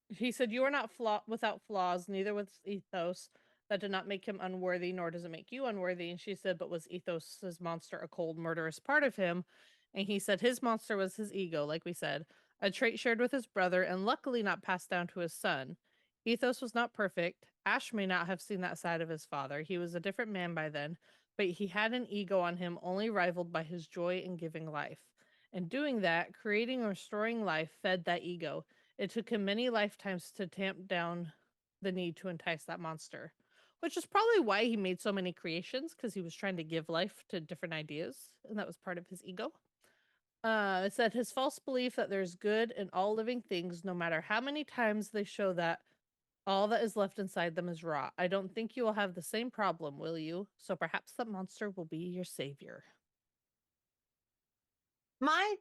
he said, "You are not without flaws, neither was Ethos. That did not make him unworthy, nor does it make you unworthy." And she said, "But was Ethos's monster a cold, murderous part of him?" And he said, "His monster was his ego, like we said, a trait shared with his brother, and luckily not passed down to his son. Ethos was not perfect. Ash may not have seen that side of his father. He was a different man by then, but he had an ego on him only rivaled by his joy in giving life. And doing that, creating and restoring life, fed that ego. It took him many lifetimes to tamp down the need to entice that monster, which is probably why he made so many creations, because he was trying to give life to different ideas, and that was part of his ego. It said his false belief that there's good in all living things, no matter how many times they show that all that is left inside them is raw. I don't think you will have the same problem, will you? So perhaps that monster will be your savior." My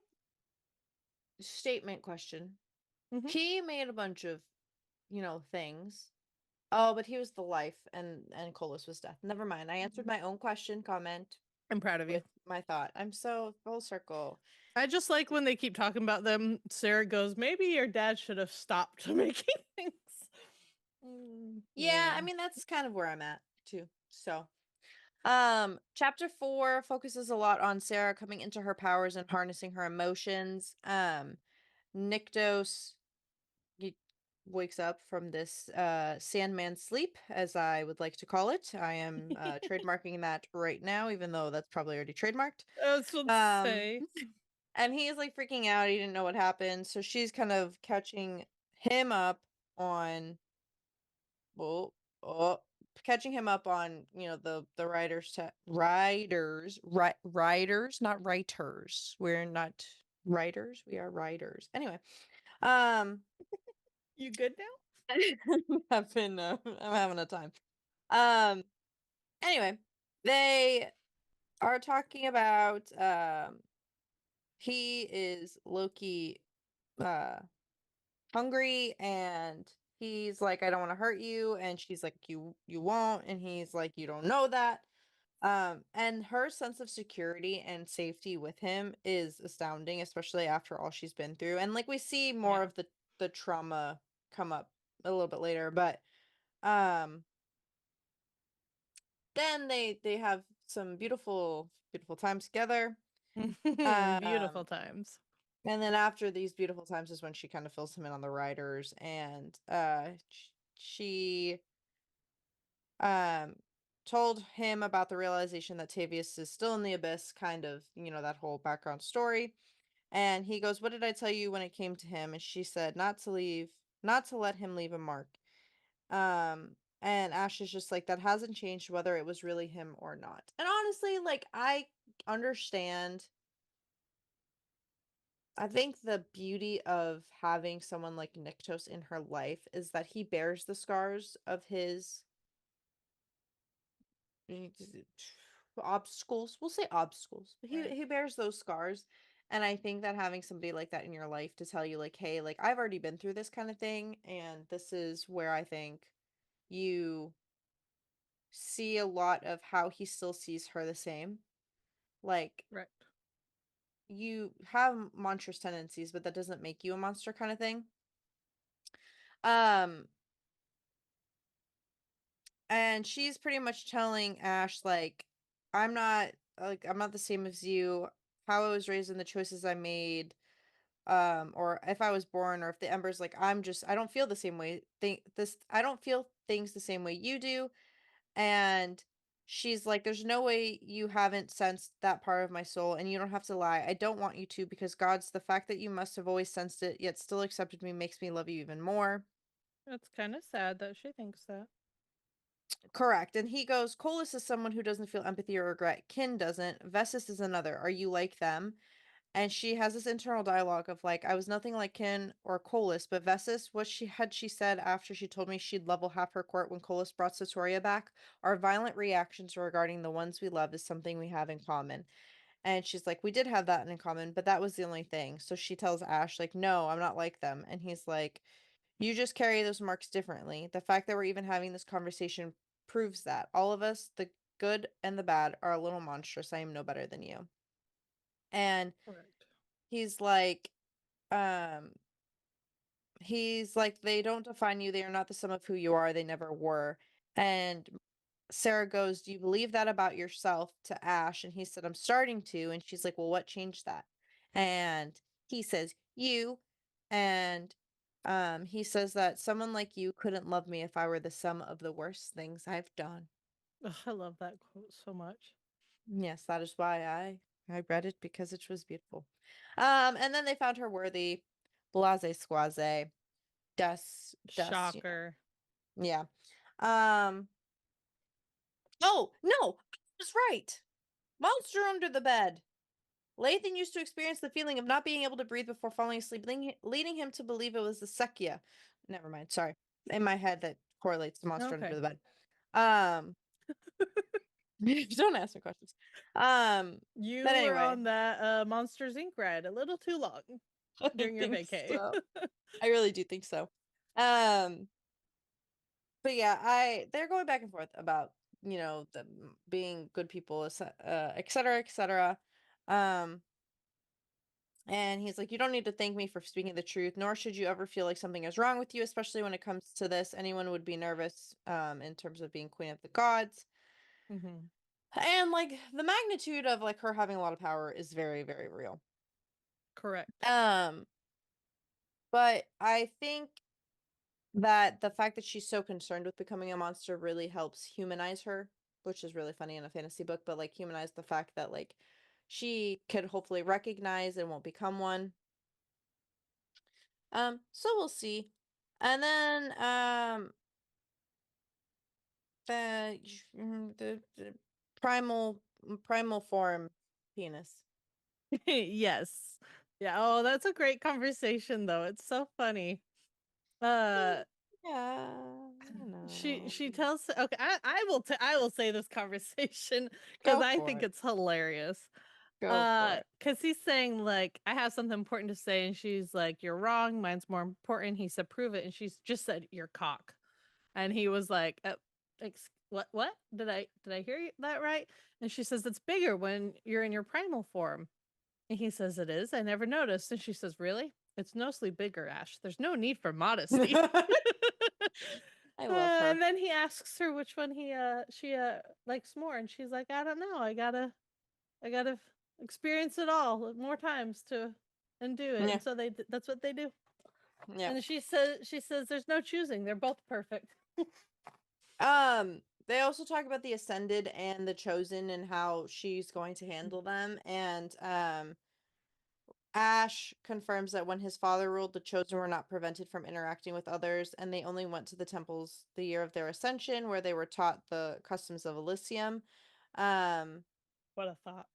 statement question. Hmm. He made a bunch of, things. Oh, but he was the life and Colas was death. Never mind. I answered my own question comment I'm proud of you. with my thought. I'm so full circle. I just like when they keep talking about them. Sarah goes, "Maybe your dad should have stopped making things." Yeah, Yeah. I mean that's kind of where I'm at too. So, chapter 4 focuses a lot on Sarah coming into her powers and harnessing her emotions. Nyktos he wakes up from this Sandman sleep, as I would like to call it. I am trademarking that right now, even though that's probably already trademarked. I was supposed to Um, say. and he's like freaking out. He didn't know what happened, so she's kind of catching him up on well, oh, catching him up on the riders, not writers. We're not writers. We are riders. Anyway, um. You good now? I'm having a time. Um, anyway, they are talking about he is Loki uh hungry and he's like, I don't want to hurt you, and she's like, you won't, and he's like, you don't know that. And her sense of security and safety with him is astounding, especially after all she's been through. And like we see more Yeah. of the trauma come up a little bit later, but um then they have some beautiful times together. Beautiful Um, times. and then after these beautiful times is when she kind of fills him in on the writers, and she um told him about the realization that Tavius is still in the abyss, kind of, that whole background story. And he goes, "What did I tell you when it came to him?" And she said, not to let him leave a mark. And Ash is just like, that hasn't changed whether it was really him or not. And honestly, like, I understand. I think the beauty of having someone like Nyktos in her life is that he bears the scars of his obstacles. We'll say obstacles. But Right. he bears those scars. And I think that having somebody like that in your life to tell you, like, hey, like, I've already been through this kind of thing, and this is where I think you see a lot of how he still sees her the same. Like, Right. you have monstrous tendencies, but that doesn't make you a monster kind of thing. Um, and she's pretty much telling Ash, like, I'm not the same as you. How I was raised and the choices I made, or if I was born, or if the Ember's like, I don't feel the same way. I don't feel things the same way you do. And she's like, there's no way you haven't sensed that part of my soul, and you don't have to lie. I don't want you to, because God's the fact that you must have always sensed it, yet still accepted me, makes me love you even more. That's kind of sad that she thinks that. Correct. And he goes, Colas is someone who doesn't feel empathy or regret. Kin doesn't. Vessis is another. Are you like them? And she has this internal dialogue of like, I was nothing like Kin or Colas, but Vessis, she said after she told me she'd level half her court when Colas brought Satoria back? Our violent reactions regarding the ones we love is something we have in common. And she's like, we did have that in common, but that was the only thing. So she tells Ash, like, no, I'm not like them. And he's like, you just carry those marks differently. The fact that we're even having this conversation proves that. All of us, the good and the bad, are a little monstrous. I am no better than you. And Correct. he's like, um, he's like, they don't define you. They are not the sum of who you are. They never were. And Sarah goes, "Do you believe that about yourself?" to Ash. And he said, "I'm starting to." And she's like, "Well, what changed that?" And he says, "You." And he says that someone like you couldn't love me if I were the sum of the worst things I've done. Ugh, I love that quote so much. Yes, that is why I read it because it was beautiful. And then they found her worthy, blase squaze, dust, Shocker. yeah. Um, oh, no, I was right. Monster under the bed. Lathan used to experience the feeling of not being able to breathe before falling asleep, leading him to believe it was the Sekia. Never mind, sorry. In my head, that correlates to monster under Okay. the bed. Um, don't ask me questions. Um, but You were anyway, on that Monsters Inc. ride a little too long I during your think vacay. so. I really do think so. Um, but yeah, they're going back and forth about, them being good people, et cetera, et cetera. Um, and he's like, "You don't need to thank me for speaking the truth, nor should you ever feel like something is wrong with you, especially when it comes to this. Anyone would be nervous, in terms of being queen of the gods." Hmm. And like the magnitude of like her having a lot of power is very, very real. Correct. Um, but I think that the fact that she's so concerned with becoming a monster really helps humanize her, which is really funny in a fantasy book, but like humanize the fact that like she could hopefully recognize and won't become one. So we'll see. And then the primal form penis. Yes. Yeah. Oh, that's a great conversation though. It's so funny. Uh Yeah, you know. she tells okay, I will say this conversation because Go I for think it. it's hilarious. Go for it. Because he's saying like I have something important to say, and she's like, "You're wrong, mine's more important." He said, "Prove it," and she's just said, "Your cock." And he was like, what did I hear that right?" And she says, "It's bigger when you're in your primal form." And he says, "It is, I never noticed." And she says, "Really? It's mostly bigger, Ash. There's no need for modesty." I love her. And then he asks her which one she likes more, and she's like, "I don't know. I gotta experience it all more times to and do it." Yeah, And so that's what they do. yeah. And she says there's no choosing. They're both perfect. They also talk about the Ascended and the Chosen and how she's going to handle them. And Ash confirms that when his father ruled, the Chosen were not prevented from interacting with others, and they only went to the temples the year of their ascension, where they were taught the customs of Elysium. Um, What a thought.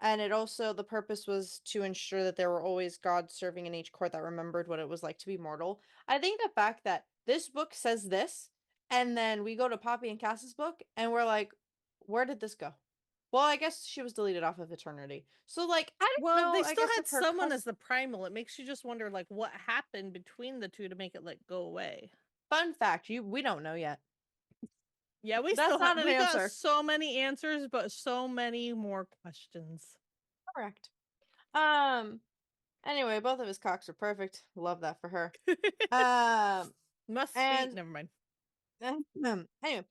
and it also, the purpose was to ensure that there were always gods serving in each court that remembered what it was like to be mortal. I think the fact that this book says this, and then we go to Poppy and Cass's book, and we're like, where did this go? Well, I guess she was deleted off of Eternity. So, like, I don't Well, know, they I still guess had if her someone as the primal. It makes you just wonder, like, what happened between the two to make it like go away. fun fact, we don't know yet. Yeah, we That's still have not an we got answer. so many answers, but so many more questions. Correct. Um, anyway, both of his cocks are perfect. Love that for her. Um, Must be. and Never mind. anyway,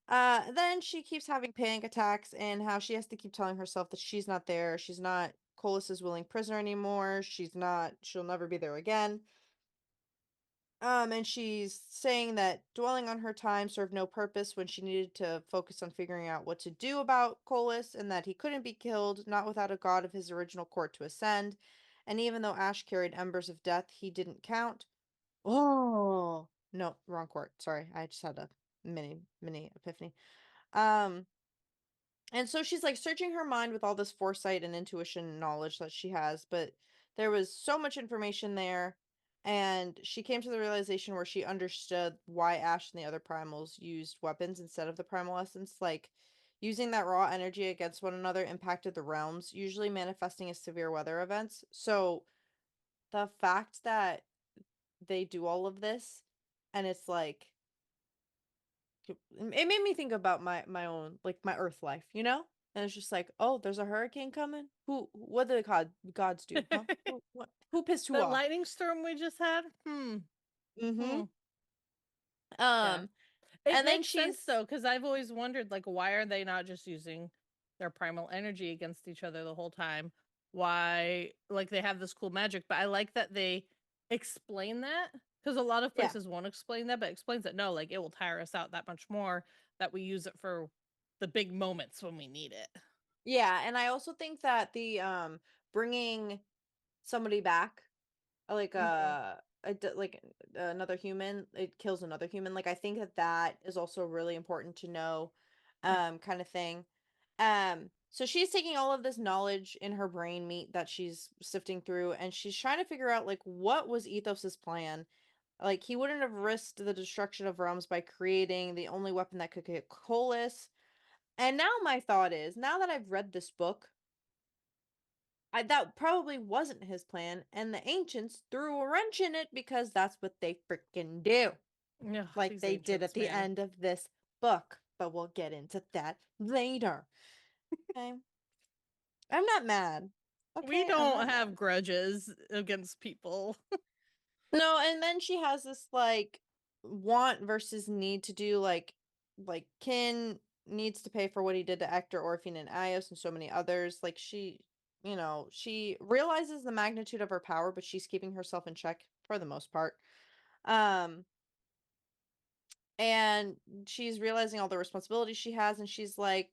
then she keeps having panic attacks and how she has to keep telling herself that she's not there. She's not Colus's willing prisoner anymore. She's not, she'll never be there again. And she's saying that dwelling on her time served no purpose when she needed to focus on figuring out what to do about Colus and that he couldn't be killed, not without a god of his original court to ascend. And even though Ash carried embers of death, he didn't count. Oh, no, wrong court. Sorry, I just had a mini epiphany. Um, and so she's like searching her mind with all this foresight and intuition and knowledge that she has, but there was so much information there. And she came to the realization where she understood why Ash and the other primals used weapons instead of the primal essence. Like, using that raw energy against one another impacted the realms, usually manifesting as severe weather events. So the fact that they do all of this and it's like it made me think about my own, like, my earth life, and it's just like, oh, there's a hurricane coming. What do the gods do, huh? Who pissed who That off? lightning storm we just had. Mm-hmm. Hmm. Yeah. Um, It and then makes sense she's though, because I've always wondered, like, why are they not just using their primal energy against each other the whole time? Why, like, they have this cool magic, but I like that they explain that because a lot of yeah. places won't explain that, but explains that no, like, it will tire us out that much more that we use it for the big moments when we need it. Yeah, and I also think that the bringing somebody back, like Hmm. like another human, it kills another human. Like I think that that is also really important to know, kind of thing. So she's taking all of this knowledge in her brain meat that she's sifting through, and she's trying to figure out like what was Ethos's plan. Like he wouldn't have risked the destruction of realms by creating the only weapon that could get Colas. And now my thought is, now that I've read this book, that probably wasn't his plan, and the ancients threw a wrench in it because that's what they freaking do, Ugh, like these they did at ancients, the man. end of this book. But we'll get into that later. Okay, I'm not mad. We Okay, I'm don't not have mad. grudges against people. No, and then she has this like want versus need to do like Kin needs to pay for what he did to Ector, Orpheus, and Ios and so many others. Like she realizes the magnitude of her power, but she's keeping herself in check for the most part. Um and she's realizing all the responsibilities she has, and she's like,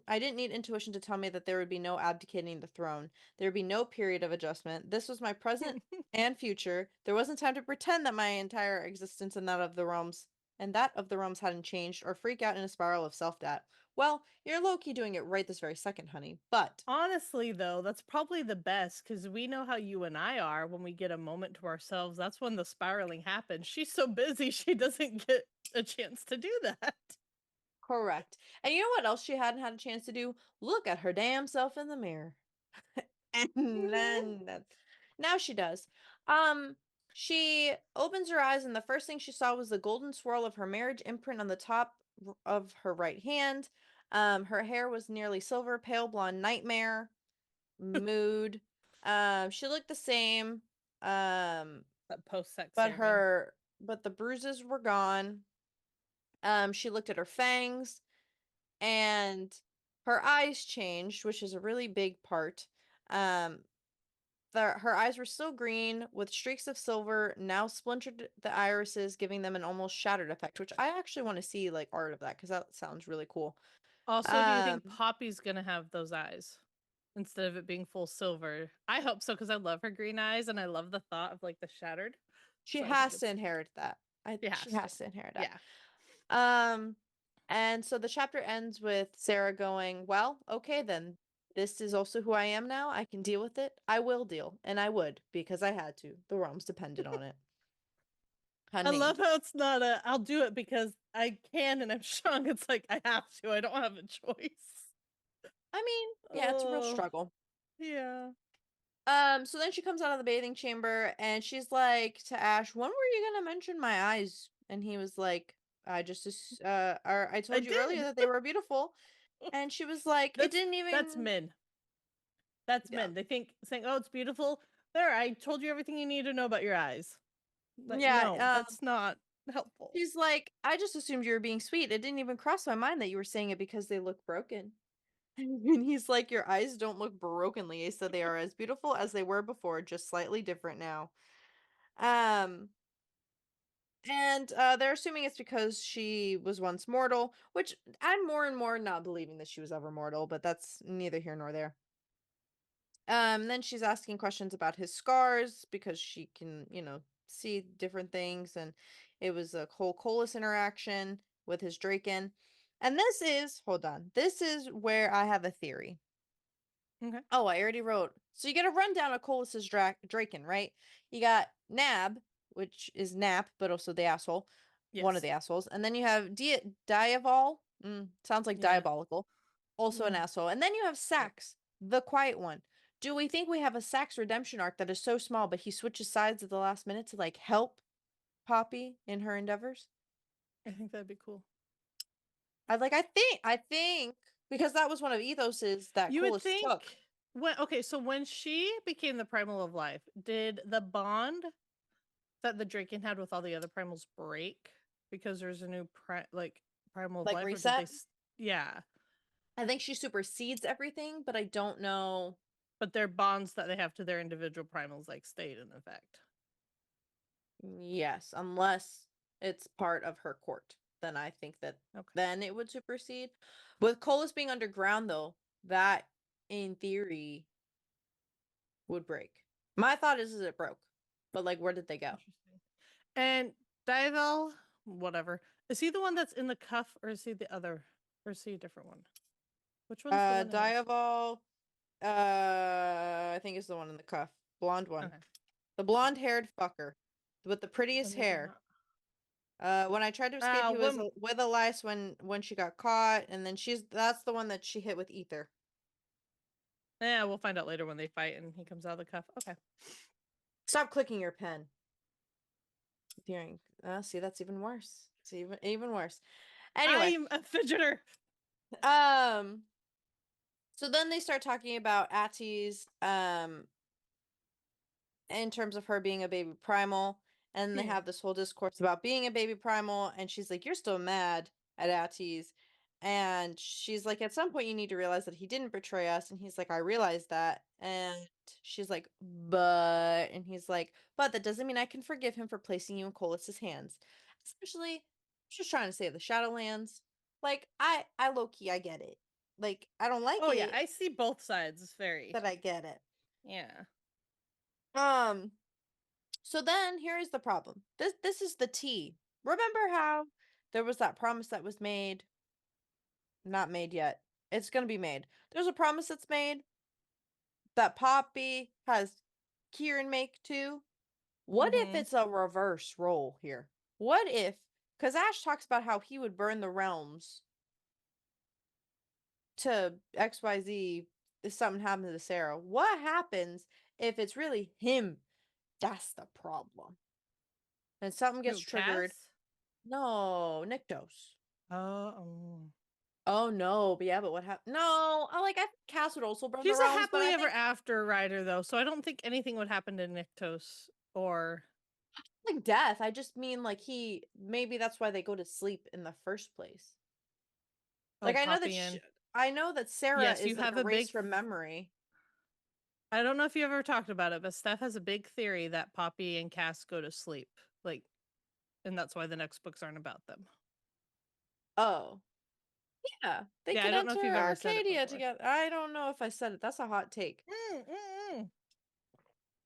I didn't need intuition to tell me that there would be no abdicating the throne. There would be no period of adjustment. This was my present and future. There wasn't time to pretend that my entire existence and that of the realms hadn't changed, or freak out in a spiral of self-doubt. Well, you're low-key doing it right this very second, honey, but Honestly, though, that's probably the best because we know how you and I are when we get a moment to ourselves. That's when the spiraling happens. She's so busy, she doesn't get a chance to do that. correct. And you know what else she hadn't had a chance to do? Look at her damn self in the mirror. And then now she does. Um, she opens her eyes, and the first thing she saw was the golden swirl of her marriage imprint on the top of her right hand. Her hair was nearly silver, pale blonde nightmare mood. She looked the same. Um, That post sex but serum. the bruises were gone. She looked at her fangs, and her eyes changed, which is a really big part. Um, her eyes were still green with streaks of silver, now splintered the irises, giving them an almost shattered effect, which I actually want to see like art of that because that sounds really cool. Also, do you think Um, Poppy's gonna have those eyes instead of it being full silver? I hope so because I love her green eyes and I love the thought of like the shattered. she So I think has to it's inherit that. she She has to. has to inherit that. Yeah. Um, and so the chapter ends with Sarah going, "Well, okay then. This is also who I am now. I can deal with it. I will deal, and I would because I had to. The realms depended on it, I honey." love how it's not a I'll do it because I can and I'm strong. It's like I have to. I don't have a choice. I mean, yeah, it's a real Oh, struggle. yeah. So then she comes out of the bathing chamber and she's like to Ash, "When were you gonna mention my eyes?" And he was like, I I told you earlier did. that they were beautiful." And she was like, "It That's didn't that's even." men. That's Yeah. men. They think saying, "Oh, it's beautiful." There, I told you everything you need to know about your eyes. Like, no, Yeah, that's not helpful. she's like, "I just assumed you were being sweet. It didn't even cross my mind that you were saying it because they look broken." And he's like, "Your eyes don't look brokenly. I said they are as beautiful as they were before, just slightly different now." Um, And they're assuming it's because she was once mortal, which I'm more and more not believing that she was ever mortal, but that's neither here nor there. Then she's asking questions about his scars because she can, see different things, and it was a whole Colas interaction with his Draken. And hold on, this is where I have a theory. Okay. Oh, I already wrote. So you get a rundown of Colas's Draken, right? You got Nab, which is Nap, but also the asshole, one of Yes. the assholes, and then you have Diaval. Sounds like Yeah. diabolical, also an Mm, asshole, and then you have yep. Sax, the quiet one. Do we think we have a Sax redemption arc that is so small, but he switches sides at the last minute to like help Poppy in her endeavors? I think that'd be cool. I think because that was one of Ethos's that You would Colas think took. when okay, so when she became the primal of life, did the bond that the Draken had with all the other primals break because there's a new primal of Like life, or did they? reset? Yeah, I think she supersedes everything, but I don't know. but their bonds that they have to their individual primals like stayed in effect. Yes, unless it's part of her court. Then I think that Okay. then it would supersede. With Colas being underground, though, that in theory would break. My thought is it broke. But like, where did they go? Interesting. And Dival, whatever, is he the one that's in the cuff, or is he the other, or is he a different one? Which one's the one in this? Diaval, I think is the one in the cuff. Blonde one. Okay. The blonde-haired fucker with the prettiest Then maybe hair. not. When I tried to escape, he was When with Elias when she got caught, and then that's the one that she hit with ether. yeah, we'll find out later when they fight and he comes out of the cuff. Okay. Stop clicking your pen. Hearing, see, that's even worse. It's even worse. Anyway, I'm a fidgeter. um, so then they start talking about Atti's, in terms of her being a baby primal, and they have this whole discourse about being a baby primal, and she's like, "You're still mad at Atti's," and she's like, "At some point, you need to realize that he didn't betray us," and he's like, "I realize that," and she's like, "But," and he's like, "But that doesn't mean I can forgive him for placing you in Colus's hands, especially." Just trying to save the Shadowlands. Like, I low key, I get it. Like, I don't like Oh yeah, it, I see both sides. It's very, but I get it. yeah. Um, So then here is the problem. This is the T. Remember how there was that promise that was made? Not made yet. It's gonna be made. There's a promise that's made that Poppy has Kieran make too. What if Mm-hmm. it's a reverse role here? What if, because Ash talks about how he would burn the realms to XYZ if something happened to Sarah. What happens if it's really him? That's the problem. And something gets Who, triggered. Cass? No, Nyktos. Oh. Oh no, but yeah, but what happened? No, I think Cass would also burn the She's a realms, but happily I ever think after rider, though, so I don't think anything would happen to Nyktos or. like death. I just mean like maybe that's why they go to sleep in the first place. Oh, Like Poppy and. I know that Sarah Yes, you is like have a erased big. from memory. I don't know if you ever talked about it, but Steph has a big theory that Poppy and Cass go to sleep. Like, and that's why the next books aren't about them. Oh, yeah, they Yeah, I could don't know if enter you've ever said it Arcadia before. together. I don't know if I said it. That's a hot take.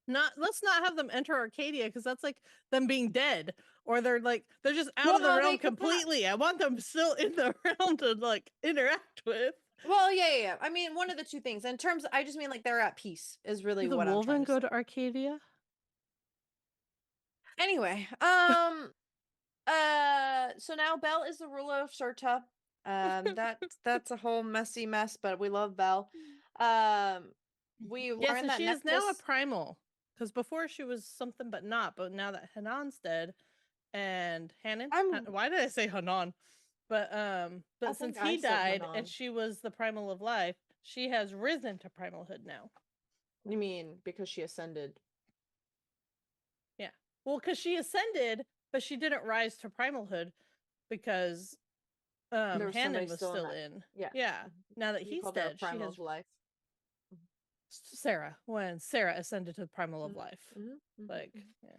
Not let's not have them enter Arcadia because that's like them being dead, or they're just out of the Well, realm they could not. completely. I want them still in the realm to like interact with. Well, yeah. I mean, one of the two things. In terms, I just mean like they're at peace is really Do the what I'm trying Wolven to go say. to Arcadia? Anyway, so now Belle is the ruler of Serta. That's a whole messy mess, but we love Belle. We Yes, learned and that she is now a Nectus. primal. Because before she was something but not, but now that Hanan's dead and Hanan, I'm why did I say Hanan? I But think since I he said died and Hanan. she was the primal of life, she has risen to primalhood now. You mean because she ascended? Yeah. Well, because she ascended, but she didn't rise to primalhood because There was somebody Hanan was still in still that. in. Yeah. Yeah. Now that You he's called her a dead, she primal has of life. Sarah when Sarah ascended to the primal of Mhm, life. mhm, mhm, Like, mhm. yeah.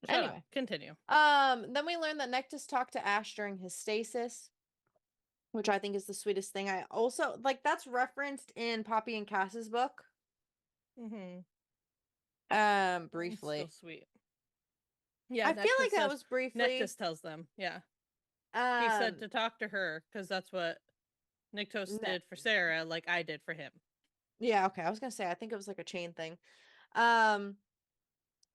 Shut up. Anyway, Continue. then we learned that Nectus talked to Ash during his stasis, which I think is the sweetest thing. I also like that's referenced in Poppy and Cass's book. Mm-hmm. It's still Briefly. sweet. Yeah, I feel like that was briefly. Nectus tells them. Yeah. He said Um, to talk to her because that's what Nyktos ne- did for Sarah, like I did for him. yeah, okay. I was gonna say I think it was like a chain thing. Um,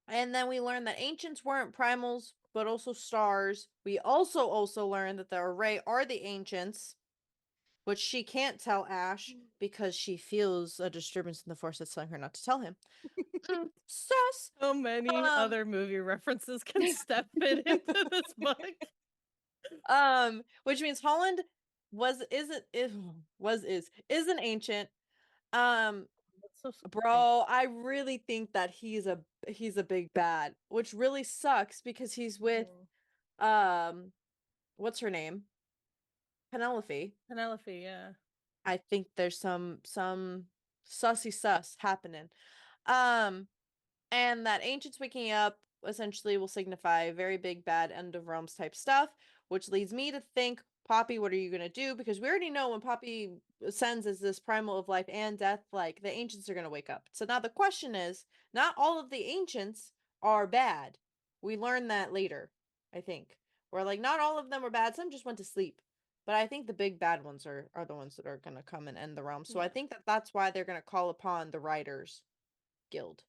and then we learned that ancients weren't primals, but also stars. We also learned that the array are the ancients, which she can't tell Ash because she feels a disturbance in the force that's telling her not to tell him. Sus. How many Um, other movie references can Steph fit into this book? which means Holland was isn't is was is an ancient. Um, So scary. Bro, I really think that he's a big bad, which really sucks because he's with Mhm. um what's her name? Penelope. Penelope, yeah. I think there's some sussy sus happening. Um And that ancients waking up essentially will signify very big bad end of realms type stuff, which leads me to think, Poppy, what are you gonna do? Because we already know when Poppy ascends as this primal of life and death, like the ancients are gonna wake up. So now the question is, not all of the ancients are bad. We learn that later, I think. Where like not all of them are bad, some just went to sleep. But I think the big bad ones are the ones that are gonna come and end the realm. So I Yeah. think that that's why they're gonna call upon the Riders Guild.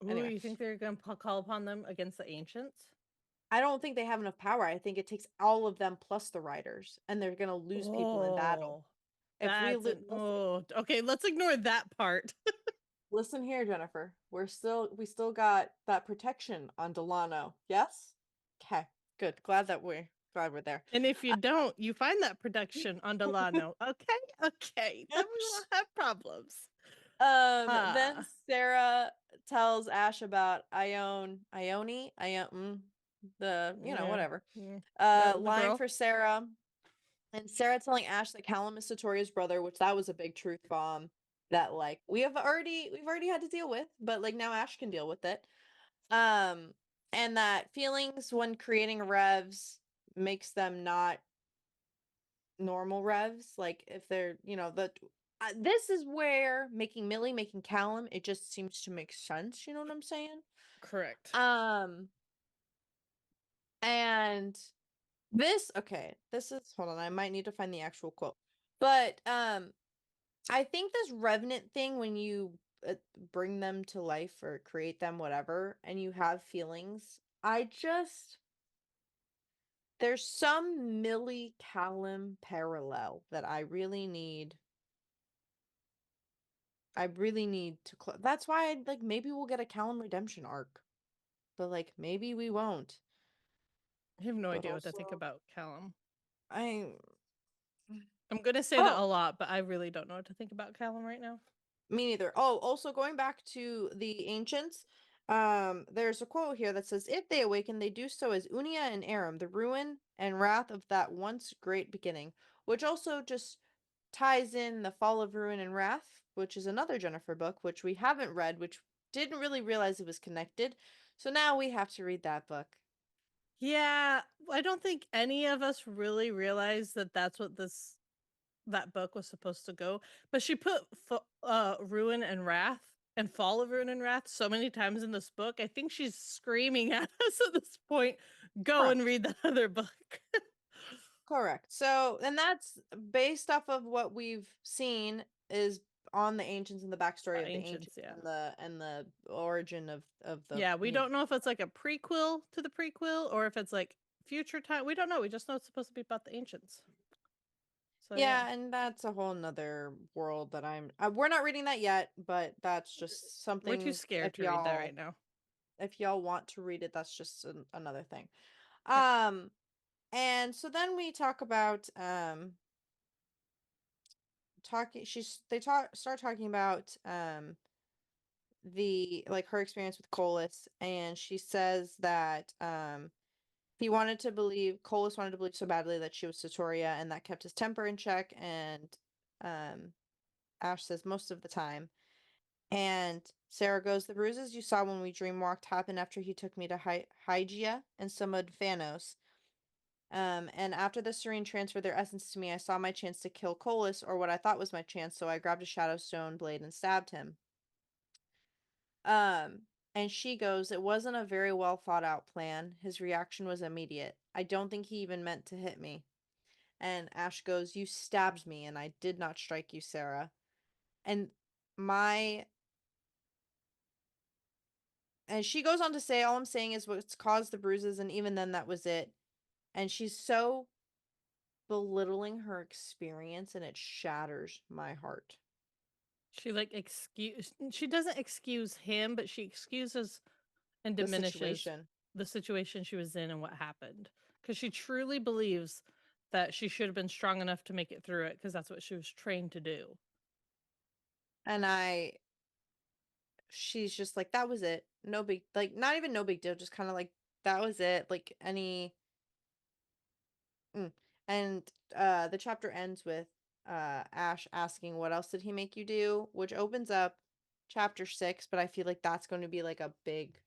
Ooh, Anyway. you think they're gonna call upon them against the ancients? I don't think they have enough power. I think it takes all of them plus the riders, and they're gonna lose people in battle. Oh, If we listen, okay, let's ignore that part. listen here, Jennifer. We still got that protection on Delano. Yes? Okay, good. Glad we're there. And if you don't, you find that production on Delano. Okay, okay, then we won't have problems. Then Ah, Sarah tells Ash about yeah, whatever. mm, the Lying girl. for Sarah. And Sarah telling Ash that Callum is Satoria's brother, which that was a big truth bomb that like we've already had to deal with, but like now Ash can deal with it. Um, and that feelings when creating revs makes them not normal revs. Like if they're, this is where making Millie, making Callum, it just seems to make sense. You know what I'm saying? Correct. Um, and this is, hold on, I might need to find the actual quote. But I think this revenant thing, when you bring them to life or create them, whatever, and you have feelings, there's some Millie Callum parallel that I really need to that's why like maybe we'll get a Callum redemption arc, but like maybe we won't. I have no But idea what to think also, about Callum. I I'm gonna say that oh, a lot, but I really don't know what to think about Callum right now. me neither. Oh, also going back to the ancients, there's a quote here that says, "If they awaken, they do so as Unia and Aram, the ruin and wrath of that once great beginning," which also just ties in the fall of ruin and wrath, which is another Jennifer book, which we haven't read, which didn't really realize it was connected. So now we have to read that book. Yeah, I don't think any of us really realized that that's what that book was supposed to go. But she put ruin and wrath and fall of ruin and wrath so many times in this book. I think she's screaming at us at this point. Go and Correct. read that other book. Correct. So, and that's based off of what we've seen is on the ancients and the backstory of the Ancients, ancients yeah. and the origin of the Yeah, we don't know if it's like a prequel to the prequel or if it's like future time. We don't know. We just know it's supposed to be about the ancients. So yeah, Yeah, and that's a whole nother world that we're not reading that yet, but that's just we're too something scared to read that right now. if y'all want to read it, that's just another thing. Yep. Um and so then we talk about talking she's they talk start talking about the like her experience with Colas, and she says that Colas wanted to believe so badly that she was Satoria, and that kept his temper in check, and um Ash says most of the time. And Sarah goes, "The bruises you saw when we dreamwalked happened after he took me to Hygia and summoned Phanos. And after the Serene transferred their essence to me, I saw my chance to kill Colas, or what I thought was my chance, so I grabbed a Shadowstone blade and stabbed him." Um, and she goes, "It wasn't a very well thought out plan. His reaction was immediate. I don't think he even meant to hit me." And Ash goes, "You stabbed me, and I did not strike you, Sarah." And my and she goes on to say, "All I'm saying is what's caused the bruises, and even then that was it." And she's so belittling her experience, and it shatters my heart. She like excuse she doesn't excuse him, but she excuses and The diminishes situation. the situation she was in and what happened because she truly believes that she should have been strong enough to make it through it because that's what she was trained to do. And she's just like, that was it. No big, like, not even no big deal, just kind of like, that was it. Like, any, mm. And the chapter ends with Ash asking, what else did he make you do? Which opens up chapter 6, but I feel like that's going to be like a big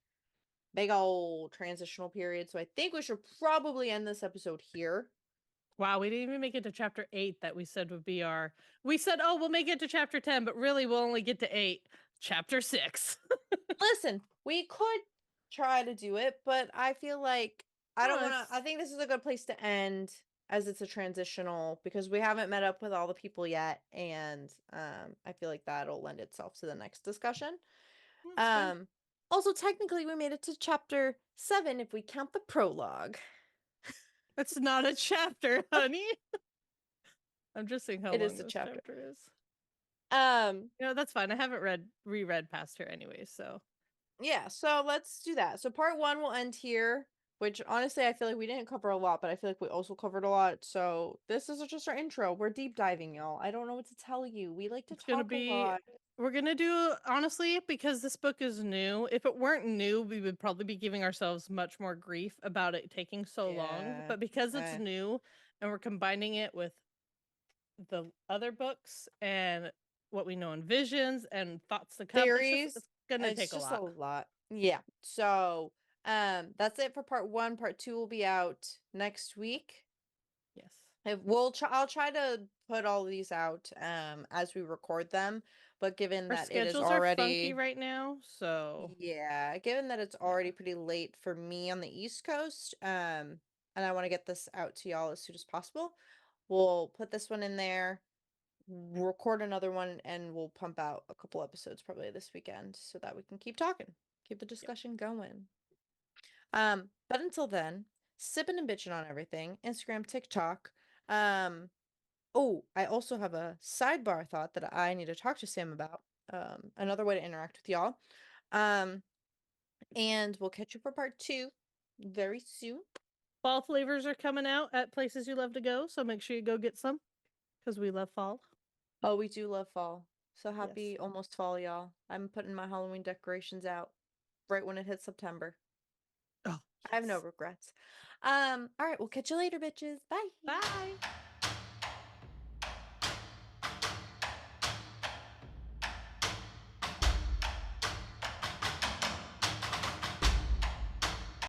old transitional period. So I think we should probably end this episode here. Wow, we didn't even make it to chapter 8 that we said would be our. We said, oh, we'll make it to chapter 10, but really we'll only get to 8. Chapter 6. Listen, we could try to do it, but I feel like I don't No, want to. I it's think this is a good place to end as it's a transitional because we haven't met up with all the people yet, and I feel like that'll lend itself to the next discussion. it's fine. Um, Also, technically, we made it to chapter 7 if we count the prologue. It's not a chapter, honey. I'm just seeing how It is long a this chapter. chapter is. Um, That's fine. I haven't reread past her anyway, so yeah, so let's do that. So part 1 will end here, which honestly I feel like we didn't cover a lot, but I feel like we also covered a lot. So this is just our intro. We're deep diving, y'all. I don't know what to tell you. We like to it's gonna talk a be. lot. We're gonna do honestly because this book is new. If it weren't new, we would probably be giving ourselves much more grief about it taking so long. Yeah. But because it's new and we're combining it with the other books and what we know in visions and thoughts to come, it's Theories. gonna It's take a just a lot. lot. Yeah. So, that's it for part 1. Part 2 will be out next week. Yes. If I'll try to put all these out as we record them, but given Our that it is schedules are funky already right now, so yeah, given that it's yeah. already pretty late for me on the East Coast, and I want to get this out to y'all as soon as possible, we'll put this one in there, record another one, and we'll pump out a couple episodes probably this weekend so that we can keep talking, keep the Yep. discussion going. But until then, sipping and bitching on everything, Instagram, TikTok. Um, oh, I also have a sidebar thought that I need to talk to Sam about. Another way to interact with y'all. Um, and we'll catch you for part 2 very soon. Fall flavors are coming out at places you love to go, so make sure you go get some because we love fall. Oh, we do love fall. So Yes. happy almost fall, y'all. I'm putting my Halloween decorations out right when it hits September. Oh, I have no yes. regrets. All right, we'll catch you later, bitches. Bye. Bye.